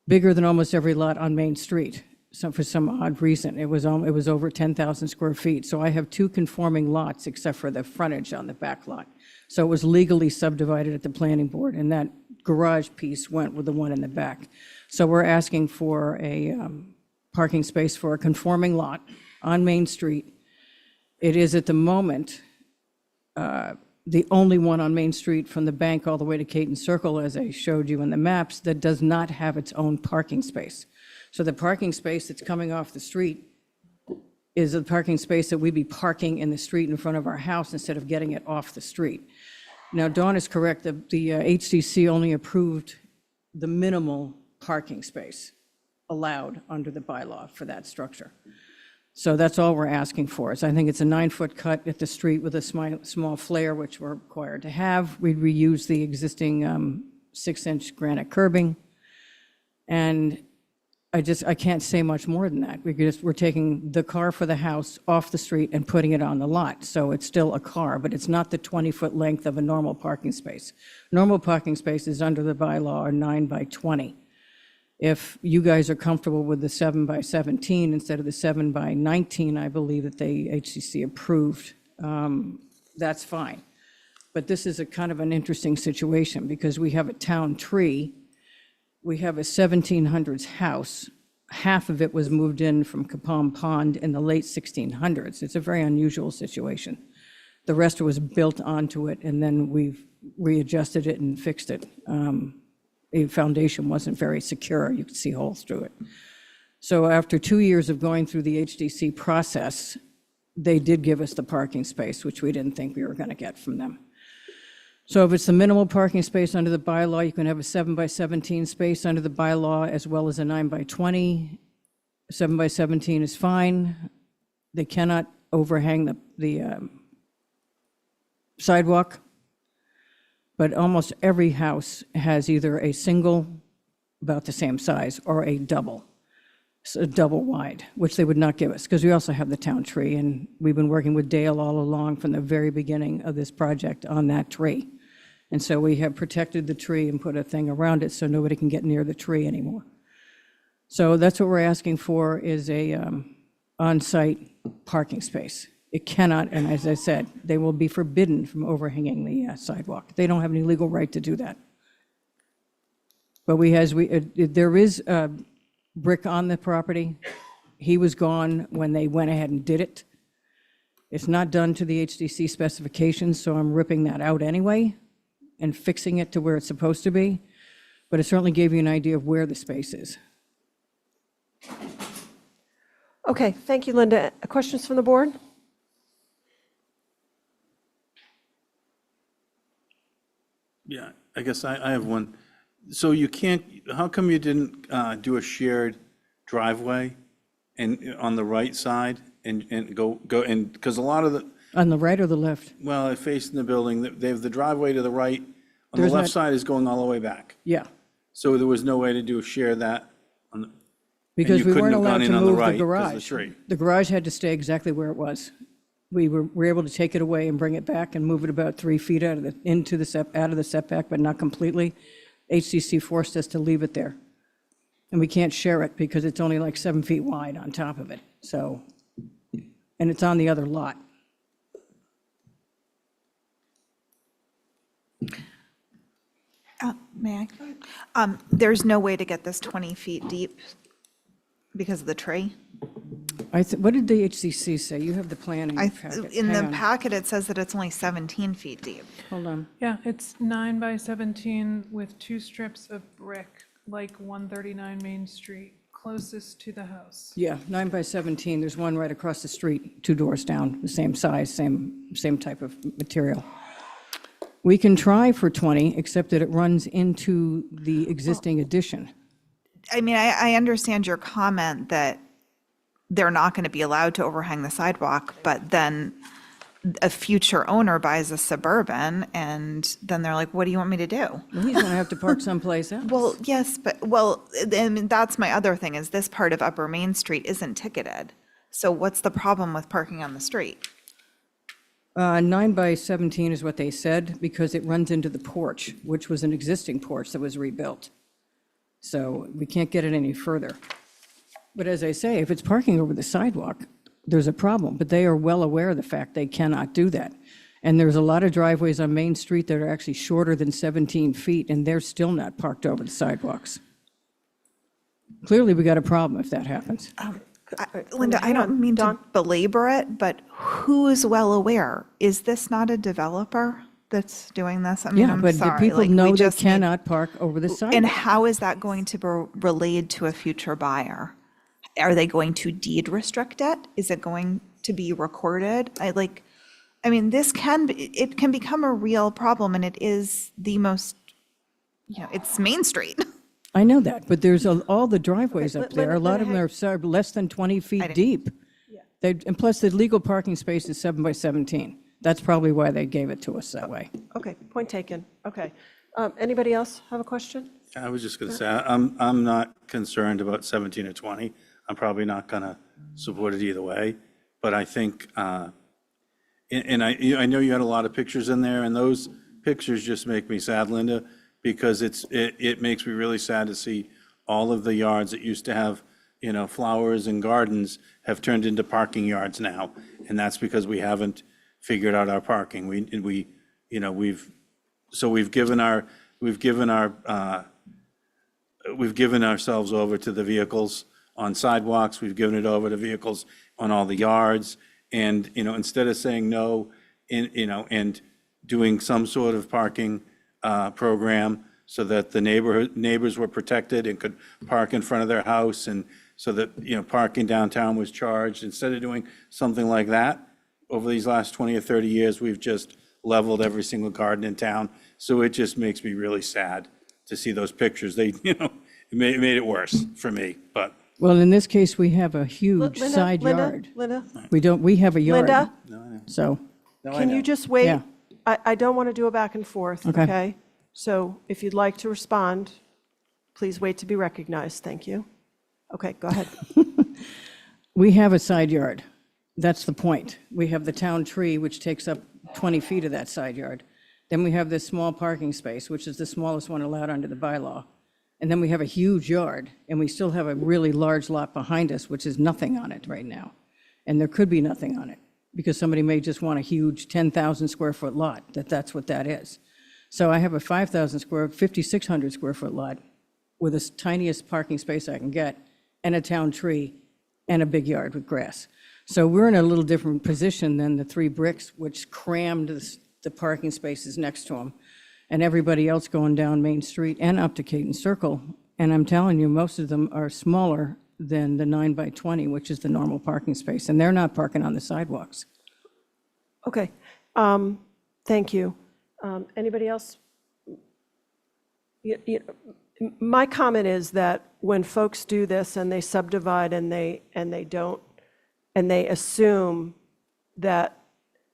bigger than almost every lot on Main Street. So for some odd reason, it was over 10,000 square feet. So I have two conforming lots except for the frontage on the back lot. So it was legally subdivided at the planning board, and that garage piece went with the one in the back. So we're asking for a parking space for a conforming lot on Main Street. It is at the moment the only one on Main Street from the bank all the way to Caton Circle, as I showed you in the maps, that does not have its own parking space. So the parking space that's coming off the street is a parking space that we'd be parking in the street in front of our house instead of getting it off the street. Now, Dawn is correct, the HCC only approved the minimal parking space allowed under the bylaw for that structure. So that's all we're asking for. So I think it's a 9-foot cut at the street with a small flare, which we're required to have. We'd reuse the existing 6-inch granite curbing. And I can't say much more than that. We're taking the car for the house off the street and putting it on the lot. So it's still a car, but it's not the 20-foot length of a normal parking space. Normal parking spaces under the bylaw are 9 by 20. If you guys are comfortable with the 7 by 17 instead of the 7 by 19, I believe that the HCC approved, that's fine. But this is a kind of an interesting situation because we have a town tree. We have a 1700s house. Half of it was moved in from Capon Pond in the late 1600s. It's a very unusual situation. The rest was built onto it, and then we've readjusted it and fixed it. The foundation wasn't very secure. You could see holes through it. So after 2 years of going through the HDC process, they did give us the parking space, which we didn't think we were going to get from them. So if it's the minimal parking space under the bylaw, you can have a 7 by 17 space under the bylaw as well as a 9 by 20. 7 by 17 is fine. They cannot overhang the sidewalk. But almost every house has either a single, about the same size, or a double, so a double wide, which they would not give us, because we also have the town tree, and we've been working with Dale all along from the very beginning of this project on that tree. And so we have protected the tree and put a thing around it so nobody can get near the tree anymore. So that's what we're asking for, is a on-site parking space. It cannot, and as I said, they will be forbidden from overhanging the sidewalk. They don't have any legal right to do that. But there is a brick on the property. He was gone when they went ahead and did it. It's not done to the HDC specifications, so I'm ripping that out anyway and fixing it to where it's supposed to be. But it certainly gave you an idea of where the space is. Okay, thank you, Linda. Questions from the board? Yeah, I guess I have one. So you can't, how come you didn't do a shared driveway and on the right side and go, and, because a lot of the, On the right or the left? well, it facing the building, they have the driveway to the right, on the There's left not- side is going all the way back. Yeah, So there was no way to share that on the, because you we couldn't weren't have gone allowed in to on the move the right 'cause of the garage. tree. The garage had to stay exactly where it was. We were able to take it away and bring it back and move it about 3 feet out of the setback, but not completely. HCC forced us to leave it there. And we can't share it because it's only like 7 feet wide on top of it, so, and it's on the other lot. May I? There's no way to get this 20 feet deep because of the tree? What did the HCC say? You have the plan in your packet. In Hang the on. packet, it says that it's only 17 feet deep. Hold on. Yeah, it's 9 by 17 with 2 strips of brick, like 139 Main Street, closest to the house. Yeah, 9 by 17, there's one right across the street, 2 doors down, the same size, same type of material. We can try for 20, except that it runs into the existing addition. I mean, I understand your comment that they're not going to be allowed to overhang the sidewalk, but then a future owner buys a Suburban, and then they're like, what do you want me to do? Well, he's going to have to park someplace else. Well, yes, but, well, I mean, that's my other thing, is this part of Upper Main Street isn't ticketed. So what's the problem with parking on the street? 9 by 17 is what they said, because it runs into the porch, which was an existing porch that was rebuilt. So we can't get it any further. But as I say, if it's parking over the sidewalk, there's a problem. But they are well aware of the fact they cannot do that. And there's a lot of driveways on Main Street that are actually shorter than 17 feet, and they're still not parked over the sidewalks. Clearly, we got a problem if that happens. Linda, I don't mean to belabor it, but who is well aware? Is this not a developer that's doing this? I mean, Yeah, I'm but the sorry, people like, we know they just need- cannot park over the sidewalk. And how is that going to be relayed to a future buyer? Are they going to deed restrict it? Is it going to be recorded? I mean, it can become a real problem, and it is the most, it's Main Street. I know that, but there's all the driveways Okay, up there. A lot of them are less than 20 feet deep. And plus, the legal parking space is 7 by 17. That's probably why they gave it to us that way. Okay, point taken. Okay. Anybody else have a question? I was just going to say, I'm not concerned about 17 or 20. I'm probably not going to support it either way. But I think, and I know you had a lot of pictures in there, and those pictures just make me sad, Linda, because it makes me really sad to see all of the yards that used to have, flowers and gardens have turned into parking yards now. And that's because we haven't figured out our parking. We've given ourselves over to the vehicles on sidewalks. We've given it over to vehicles on all the yards. And, instead of saying no, and doing some sort of parking program so that the neighbors were protected and could park in front of their house, and so that, parking downtown was charged. Instead of doing something like that, over these last 20 or 30 years, we've just leveled every single garden in town. So it just makes me really sad to see those pictures. It made it worse for me, but. Well, in this case, we have a huge Linda, side Linda, yard. Linda? We have a yard. Linda? So, Can you just wait? Yeah. I don't want to do a back and forth, Okay. okay? So if you'd like to respond, please wait to be recognized. Thank you. Okay, go ahead. we have a side yard. That's the point. We have the town tree, which takes up 20 feet of that side yard. Then we have this small parking space, which is the smallest one allowed under the bylaw. And then we have a huge yard, and we still have a really large lot behind us, which is nothing on it right now. And there could be nothing on it, because somebody may just want a huge 10,000 square foot lot, that's what that is. So I have a 5,600 square foot lot with the tiniest parking space I can get, and a town tree, and a big yard with grass. So we're in a little different position than the 3 bricks, which crammed the parking spaces next to them, and everybody else going down Main Street and up to Caton Circle. And I'm telling you, most of them are smaller than the 9 by 20, which is the normal parking space, and they're not parking on the sidewalks. Okay, thank you. Anybody else? My comment is that when folks do this and they subdivide and they assume that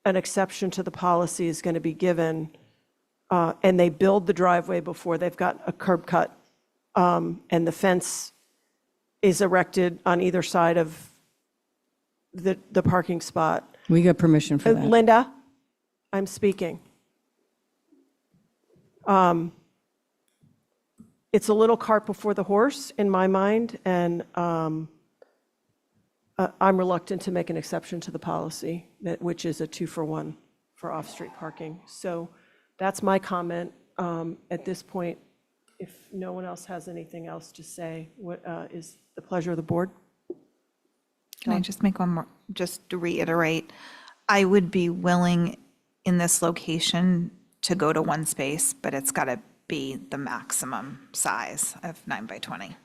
an exception to the policy is going to be given, and they build the driveway before they've got a curb cut, and the fence is erected on either side of the parking spot. We got permission for that. Linda, I'm speaking. It's a little cart before the horse in my mind, and I'm reluctant to make an exception to the policy, which is a 2-for-1 for off-street parking. So that's my comment at this point. If no one else has anything else to say, what is the pleasure of the board? Can I just make one more, just to reiterate? I would be willing in this location to go to 1 space, but it's got to be the maximum size of 9 by 20. It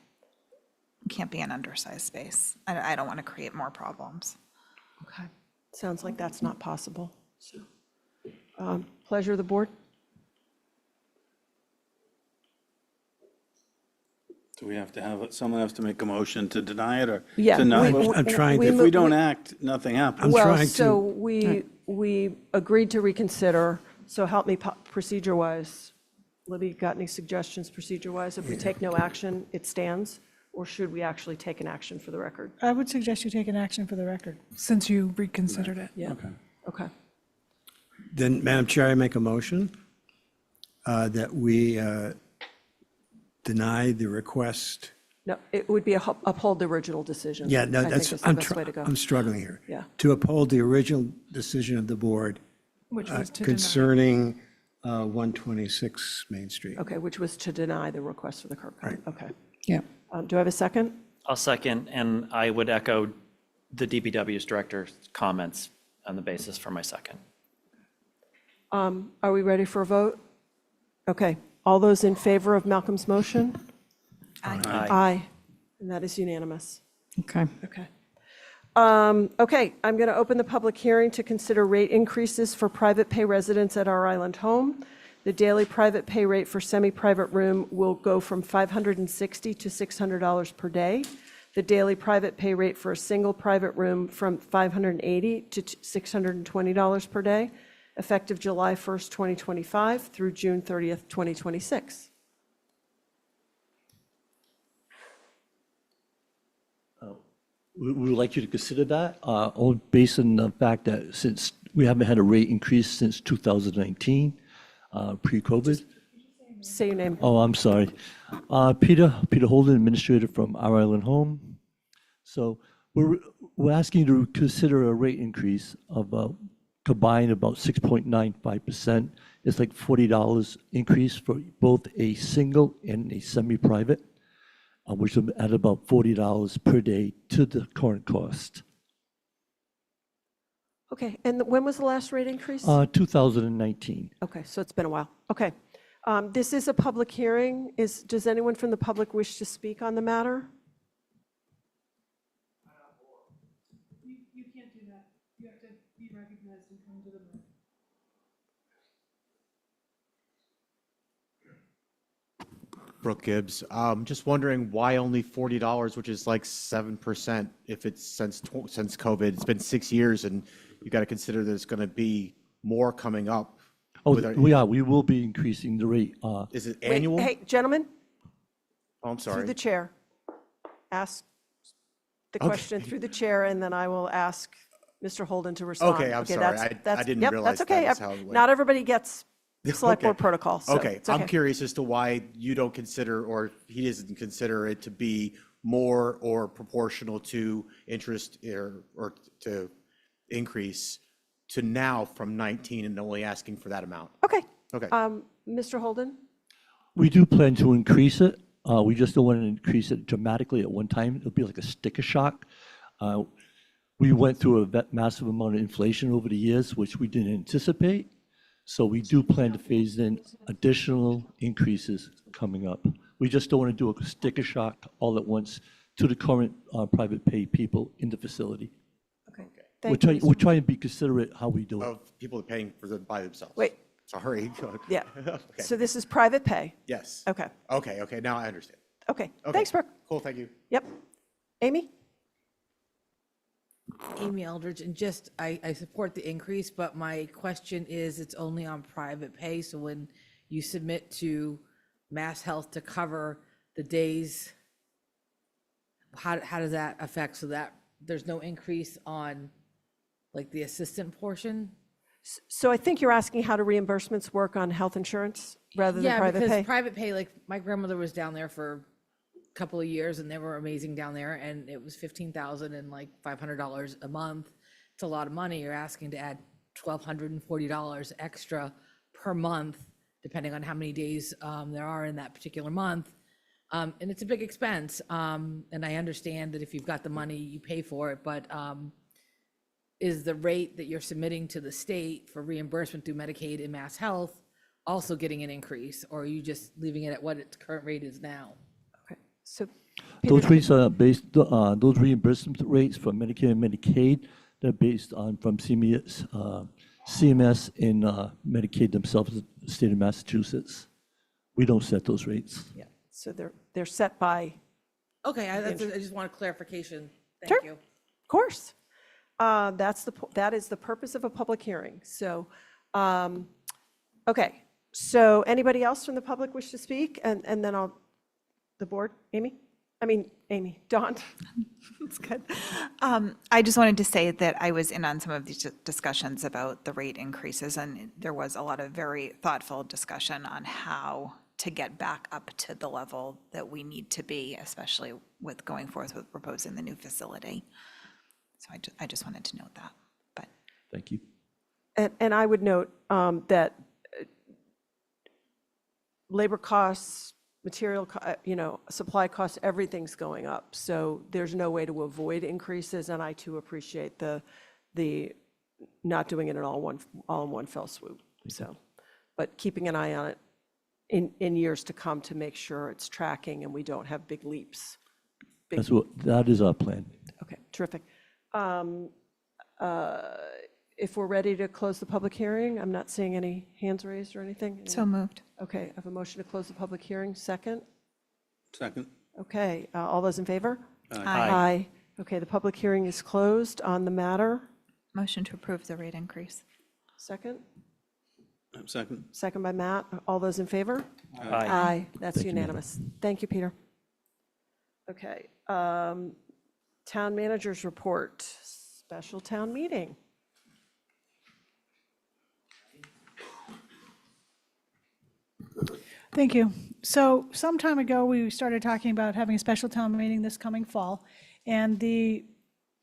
can't be an undersized space. I don't want to create more problems. Okay. Sounds like that's not possible. So, pleasure of the board? Do we have to have, someone has to make a motion to deny it or Yeah, to not? I'm trying If to. we don't act, nothing happens. Well, trying so to- we agreed to reconsider, so help me procedure-wise. Libby, got any suggestions procedure-wise? If we take no action, it stands, or should we actually take an action for the record? I would suggest you take an action for the record. Since you reconsidered it. Yeah. Okay. Then, Madam Chair, I make a motion that we deny the request. No, it would be uphold the original decision. Yeah, no, I think that's, is the best way to go. I'm struggling here. Yeah. To uphold the original decision of the board Which was to deny. concerning 126 Main Street. Okay, which was to deny the request for the curb cut. Okay. Yeah. Do I have a second? I'll second, and I would echo the DPW's director's comments on the basis for my second. Are we ready for a vote? Okay. All those in favor of Malcolm's motion? Aye. Aye. And that is unanimous. Okay. Okay. Okay, I'm going to open the public hearing to consider rate increases for private pay residents at our island home. The daily private pay rate for semi-private room will go from $560 to $600 per day. The daily private pay rate for a single private room from $580 to $620 per day, effective July 1st, 2025 through June 30th, 2026. We would like you to consider that, based on the fact that since we haven't had a rate increase since 2019, pre-COVID. Say your name. Oh, I'm sorry. Peter Holden, administrator from Our Island Home. So we're asking you to consider a rate increase of combined about 6.95%. It's like $40 increase for both a single and a semi-private, which will add about $40 per day to the current cost. Okay, and when was the last rate increase? 2019. Okay, so it's been a while. Okay. This is a public hearing. Does anyone from the public wish to speak on the matter? You can't do that. You have to be recognized and come to the mic. Brooke Gibbs. Just wondering why only $40, which is like 7%, if it's since COVID. It's been 6 years, and you got to consider there's going to be more coming up. Oh, we will be increasing the rate. Is it Wait, annual? hey, gentlemen, Oh, I'm sorry. through the chair. Ask the question through the chair, and then I will ask Mr. Holden to respond. Okay, I'm sorry. I didn't yep, realize that's okay. that was how it went. Not everybody gets select Okay. board protocol, so Okay, it's I'm curious as to why you don't consider, or he doesn't consider it to be more or proportional to interest or to increase to now from 19 and only asking for that amount. Okay. Okay. Mr. Holden? We do plan to increase it. We just don't want to increase it dramatically at one time. It'll be like a sticker shock. We went through a massive amount of inflation over the years, which we didn't anticipate. So we do plan to phase in additional increases coming up. We just don't want to do a sticker shock all at once to the current private pay people in the facility. Okay. We're trying to be considerate how we do it. Of people paying for them by themselves. Wait. Sorry. Yeah. Okay. So this is private pay? Yes. Okay. Okay, now I understand. Okay. Thanks, Brooke. Cool, thank you. Yep. Amy? Amy Eldridge, and just, I support the increase, but my question is, it's only on private pay, so when you submit to Mass Health to cover the days, how does that affect, so that there's no increase on, like, the assistant portion? So I think you're asking how do reimbursements work on health insurance rather than private Yeah, pay? because private pay, like, my grandmother was down there for couple of years and they were amazing down there, and it was $15,000 and like $500 a month. It's a lot of money. You're asking to add $1,240 extra per month, depending on how many days there are in that particular month. And it's a big expense. And I understand that if you've got the money, you pay for it, but is the rate that you're submitting to the state for reimbursement through Medicaid and Mass Health also getting an increase, or are you just leaving it at what its current rate is now? So Those rates are based, those reimbursement rates for Medicare and Medicaid, they're based on from CMS and Medicaid themselves, the state of Massachusetts. We don't set those rates. Yeah, so they're set by. Okay, I just want a clarification. Thank Sure. you. Of course. That is the purpose of a public hearing. So, okay. So anybody else from the public wish to speak? And then the board, Amy? Amy, Dawn? That's good. I just wanted to say that I was in on some of these discussions about the rate increases, and there was a lot of very thoughtful discussion on how to get back up to the level that we need to be, especially with going forth with proposing the new facility. So I just wanted to note that. But Thank you. And I would note that labor costs, material, supply costs, everything's going up. So there's no way to avoid increases, and I too appreciate the not doing it all in one fell swoop. So, but keeping an eye on it in years to come to make sure it's tracking and we don't have big leaps. That is our plan. Okay, terrific. If we're ready to close the public hearing, I'm not seeing any hands raised or anything. So moved. Okay, I have a motion to close the public hearing. Second? Second. Okay, all those in favor? Aye. Aye. Okay, the public hearing is closed on the matter. Motion to approve the rate increase. Second? Second. Second by Matt. All those in favor? Aye. Aye, that's Thank you, Madam. unanimous. Thank you, Peter. Okay, town managers report, special town meeting. Thank you. So some time ago, we started talking about having a special town meeting this coming fall, and the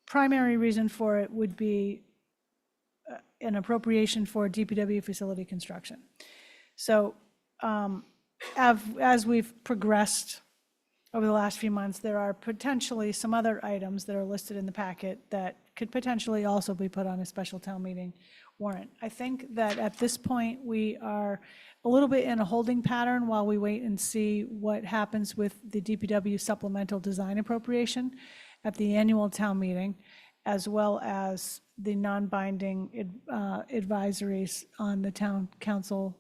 primary reason for it would be an appropriation for DPW facility construction. So as we've progressed over the last few months, there are potentially some other items that are listed in the packet that could potentially also be put on a special town meeting warrant. I think that at this point, we are a little bit in a holding pattern while we wait and see what happens with the DPW supplemental design appropriation at the annual town meeting, as well as the non-binding advisories on the town council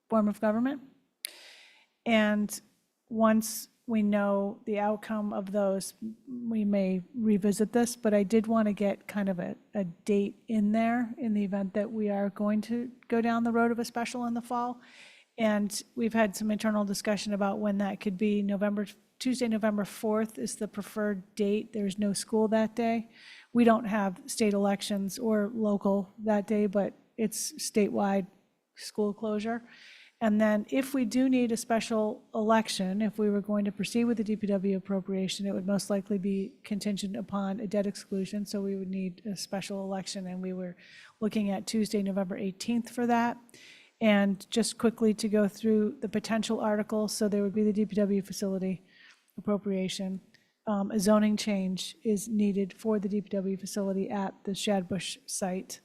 form of government. And once we know the outcome of those, we may revisit this, but I did want to get kind of a date in there in the event that we are going to go down the road of a special in the fall. And we've had some internal discussion about when that could be. Tuesday, November 4th is the preferred date. There's no school that day. We don't have state elections or local that day, but it's statewide school closure. And then if we do need a special election, if we were going to proceed with the DPW appropriation, it would most likely be contingent upon a debt exclusion. So we would need a special election, and we were looking at Tuesday, November 18th for that. And just quickly to go through the potential articles, so there would be the DPW facility appropriation. A zoning change is needed for the DPW facility at the Shadbush site.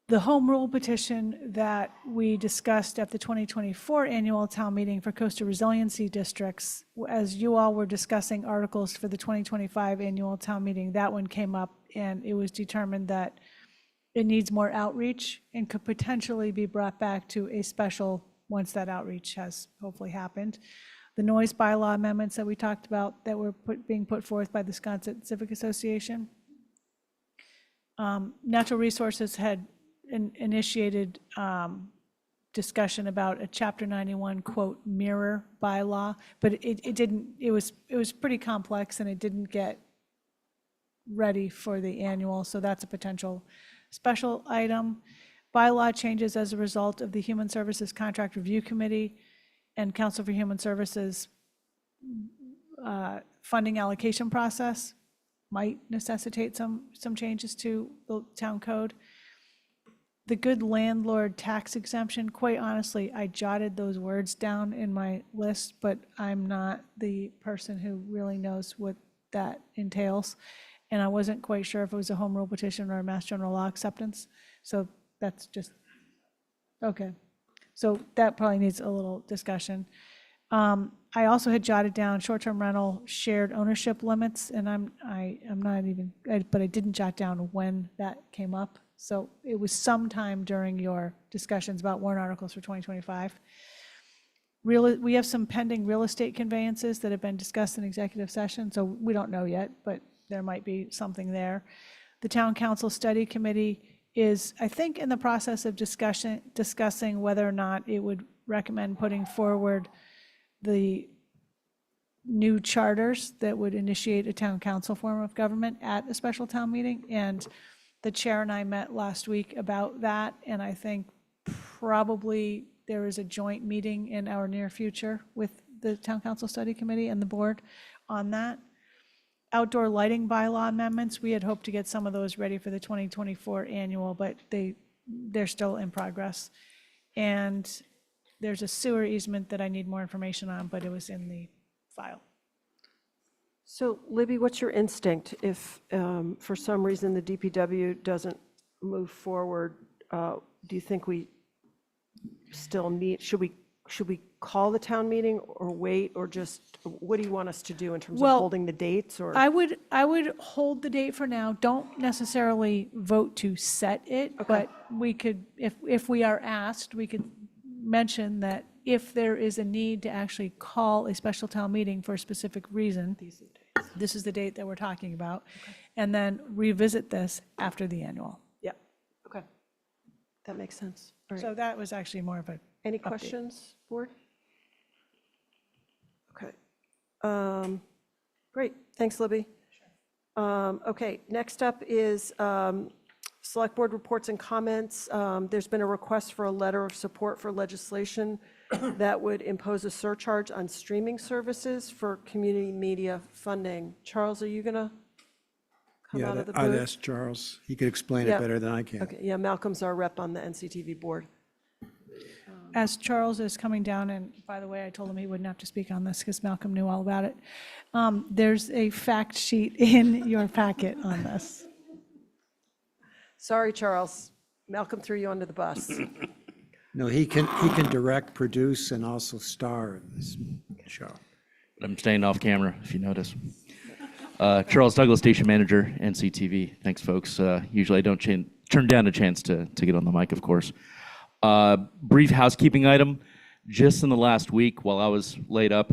The home rule petition that we discussed at the 2024 annual town meeting for coastal resiliency districts, as you all were discussing articles for the 2025 annual town meeting, that one came up, and it was determined that it needs more outreach and could potentially be brought back to a special once that outreach has hopefully happened. The noise bylaw amendments that we talked about that were being put forth by the Wisconsin Civic Association. Natural Resources had initiated discussion about a Chapter 91 quote mirror bylaw, but it didn't. It was pretty complex, and it didn't get ready for the annual. So that's a potential special item. Bylaw changes as a result of the Human Services Contract Review Committee and Council for Human Services funding allocation process might necessitate some changes to the town code. The good landlord tax exemption, quite honestly, I jotted those words down in my list, but I'm not the person who really knows what that entails. And I wasn't quite sure if it was a home rule petition or a mass general law acceptance. So that's just, okay. So that probably needs a little discussion. I also had jotted down short-term rental shared ownership limits, and I'm not even, but I didn't jot down when that came up. So it was sometime during your discussions about warrant articles for 2025. We have some pending real estate conveyances that have been discussed in executive session, so we don't know yet, but there might be something there. The Town Council Study Committee is, I think, in the process of discussing whether or not it would recommend putting forward the new charters that would initiate a town council form of government at a special town meeting. And the chair and I met last week about that, and I think probably there is a joint meeting in our near future with the town council study committee and the board on that. Outdoor lighting bylaw amendments, we had hoped to get some of those ready for the 2024 annual, but they're still in progress. And there's a sewer easement that I need more information on, but it was in the file. So Libby, what's your instinct if for some reason the DPW doesn't move forward? Do you think we still need, should we call the town meeting or wait, or just, what do you want us to do in terms of holding the dates? Or I would hold the date for now. Don't necessarily vote to set it, but we could, if we are asked, we could mention that if there is a need to actually call a special town meeting for a specific reason, this is the date that we're talking about, and then revisit this after the annual. Yeah, okay. That makes sense. All right. So that was actually more of a Any update. questions, board? Okay. Great, thanks, Libby. Okay, next up is Select Board reports and comments. There's been a request for a letter of support for legislation that would impose a surcharge on streaming services for community media funding. Charles, are you going to come out of the booth? I'd ask Charles. He could explain it better than I can. Okay, yeah, Malcolm's our rep on the NCTV board. As Charles is coming down, and by the way, I told him he wouldn't have to speak on this because Malcolm knew all about it. There's a fact sheet in your packet on this. Sorry, Charles. Malcolm threw you under the bus. No, he can direct, produce, and also star in this show. I'm staying off camera, if you notice. Charles Douglas, station manager, NCTV. Thanks, folks. Usually I don't turn down a chance to get on the mic, of course. Brief housekeeping item. Just in the last week, while I was laid up,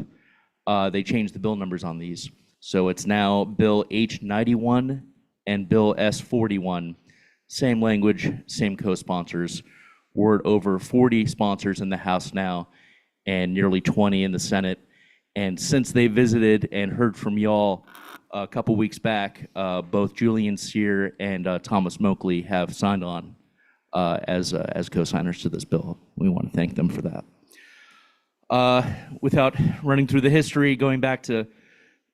they changed the bill numbers on these. So it's now Bill H91 and Bill S41. Same language, same co-sponsors. We're at over 40 sponsors in the House now and nearly 20 in the Senate. And since they visited and heard from y'all a couple weeks back, both Julian Sear and Thomas Moakley have signed on as co-signers to this bill. We want to thank them for that. Without running through the history, going back to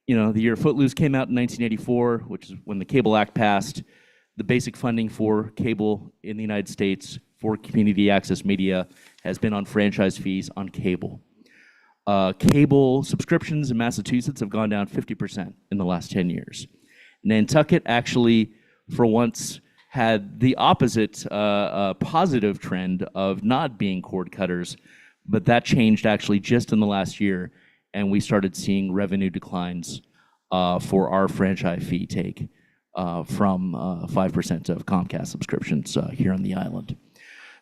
the year Footloose came out in 1984, which is when the Cable Act passed. The basic funding for cable in the United States for community access media has been on franchise fees on cable. Cable subscriptions in Massachusetts have gone down 50% in the last 10 years. Nantucket actually, for once, had the opposite positive trend of not being cord cutters, but that changed actually just in the last year, and we started seeing revenue declines for our franchise fee take from 5% of Comcast subscriptions here on the island.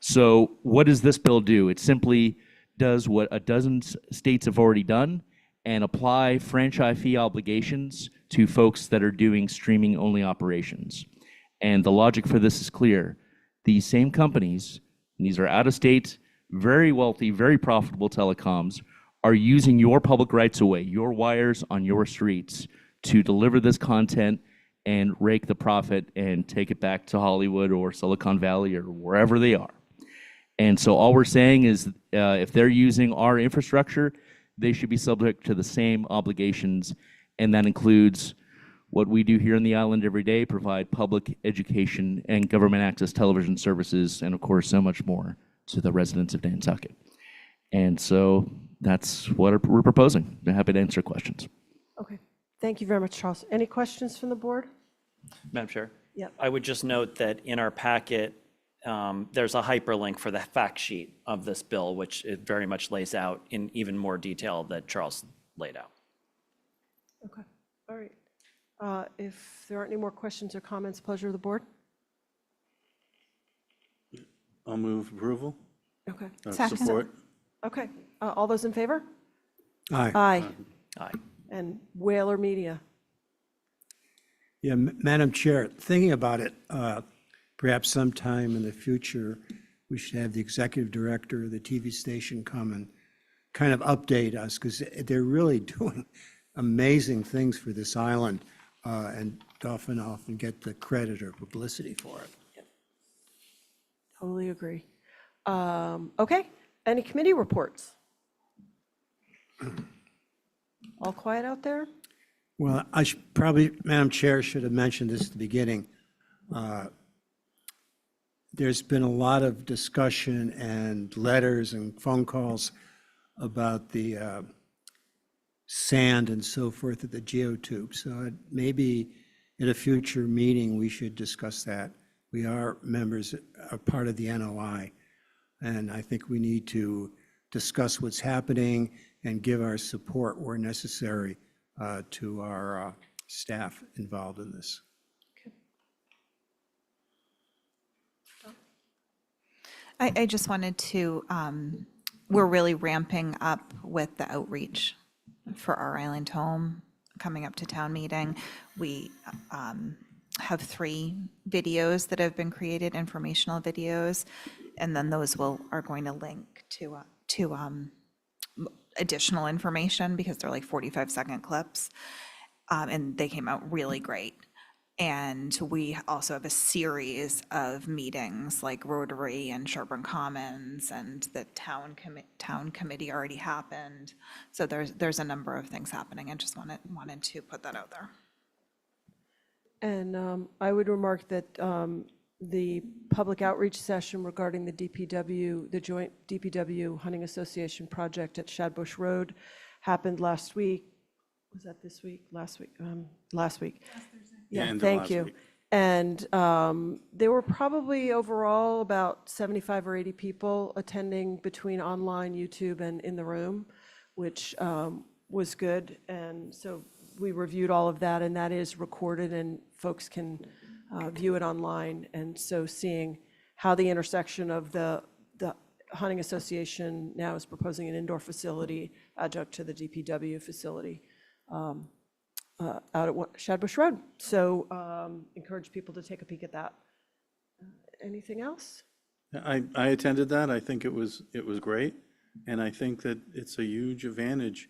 So what does this bill do? It simply does what a dozen states have already done and apply franchise fee obligations to folks that are doing streaming-only operations. And the logic for this is clear. These same companies, and these are out-of-state, very wealthy, very profitable telecoms, are using your public rights-of-way, your wires on your streets, to deliver this content and rake the profit and take it back to Hollywood or Silicon Valley or wherever they are. And so all we're saying is if they're using our infrastructure, they should be subject to the same obligations, and that includes what we do here on the island every day, provide public education and government access television services, and of course, so much more to the residents of Nantucket. And so that's what we're proposing. I'm happy to answer questions. Okay, thank you very much, Charles. Any questions from the board? Madam Chair? Yep. I would just note that in our packet, there's a hyperlink for the fact sheet of this bill, which it very much lays out in even more detail that Charles laid out. Okay, all right. If there aren't any more questions or comments, pleasure of the board. I'll move approval. Okay. Support. Okay, all those in favor? Aye. Aye. Aye. And Whaler Media. Yeah, Madam Chair, thinking about it, perhaps sometime in the future, we should have the executive director of the TV station come and kind of update us, because they're really doing amazing things for this island and often get the credit or publicity for it. Totally agree. Okay, any committee reports? All quiet out there? Well, I should probably, Madam Chair, should have mentioned this at the beginning. There's been a lot of discussion and letters and phone calls about the sand and so forth at the geotube. So maybe at a future meeting, we should discuss that. We are members, are part of the NOI, and I think we need to discuss what's happening and give our support where necessary to our staff involved in this. I just wanted to, we're really ramping up with the outreach for our Island Home coming up to town meeting. We have 3 videos that have been created, informational videos, and then those are going to link to additional information because they're like 45-second clips, and they came out really great. And we also have a series of meetings like Rotary and Sherburne Commons, and the town committee already happened. So there's a number of things happening. I just wanted to put that out there. And I would remark that the public outreach session regarding the DPW, the joint DPW Hunting Association project at Shadbush Road happened last week. Was that this week? Last week? Last week. Yeah, thank you. And there were probably overall about 75 or 80 people attending between online, YouTube, and in the room, which was good. And so we reviewed all of that, and that is recorded, and folks can view it online. And so seeing how the intersection of the Hunting Association now is proposing an indoor facility adjunct to the DPW facility out at Shadbush Road. So encourage people to take a peek at that. Anything else? I attended that. I think it was great. And I think that it's a huge advantage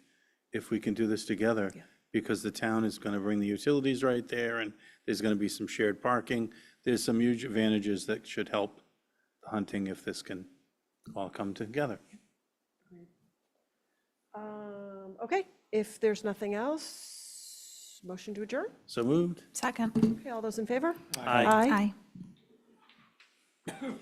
if we can do this together, because the town is going to bring the utilities right there, and there's going to be some shared parking. There's some huge advantages that should help the hunting if this can all come together. Okay, if there's nothing else, motion to adjourn? So moved. Second. Okay, all those in favor? Aye. Aye.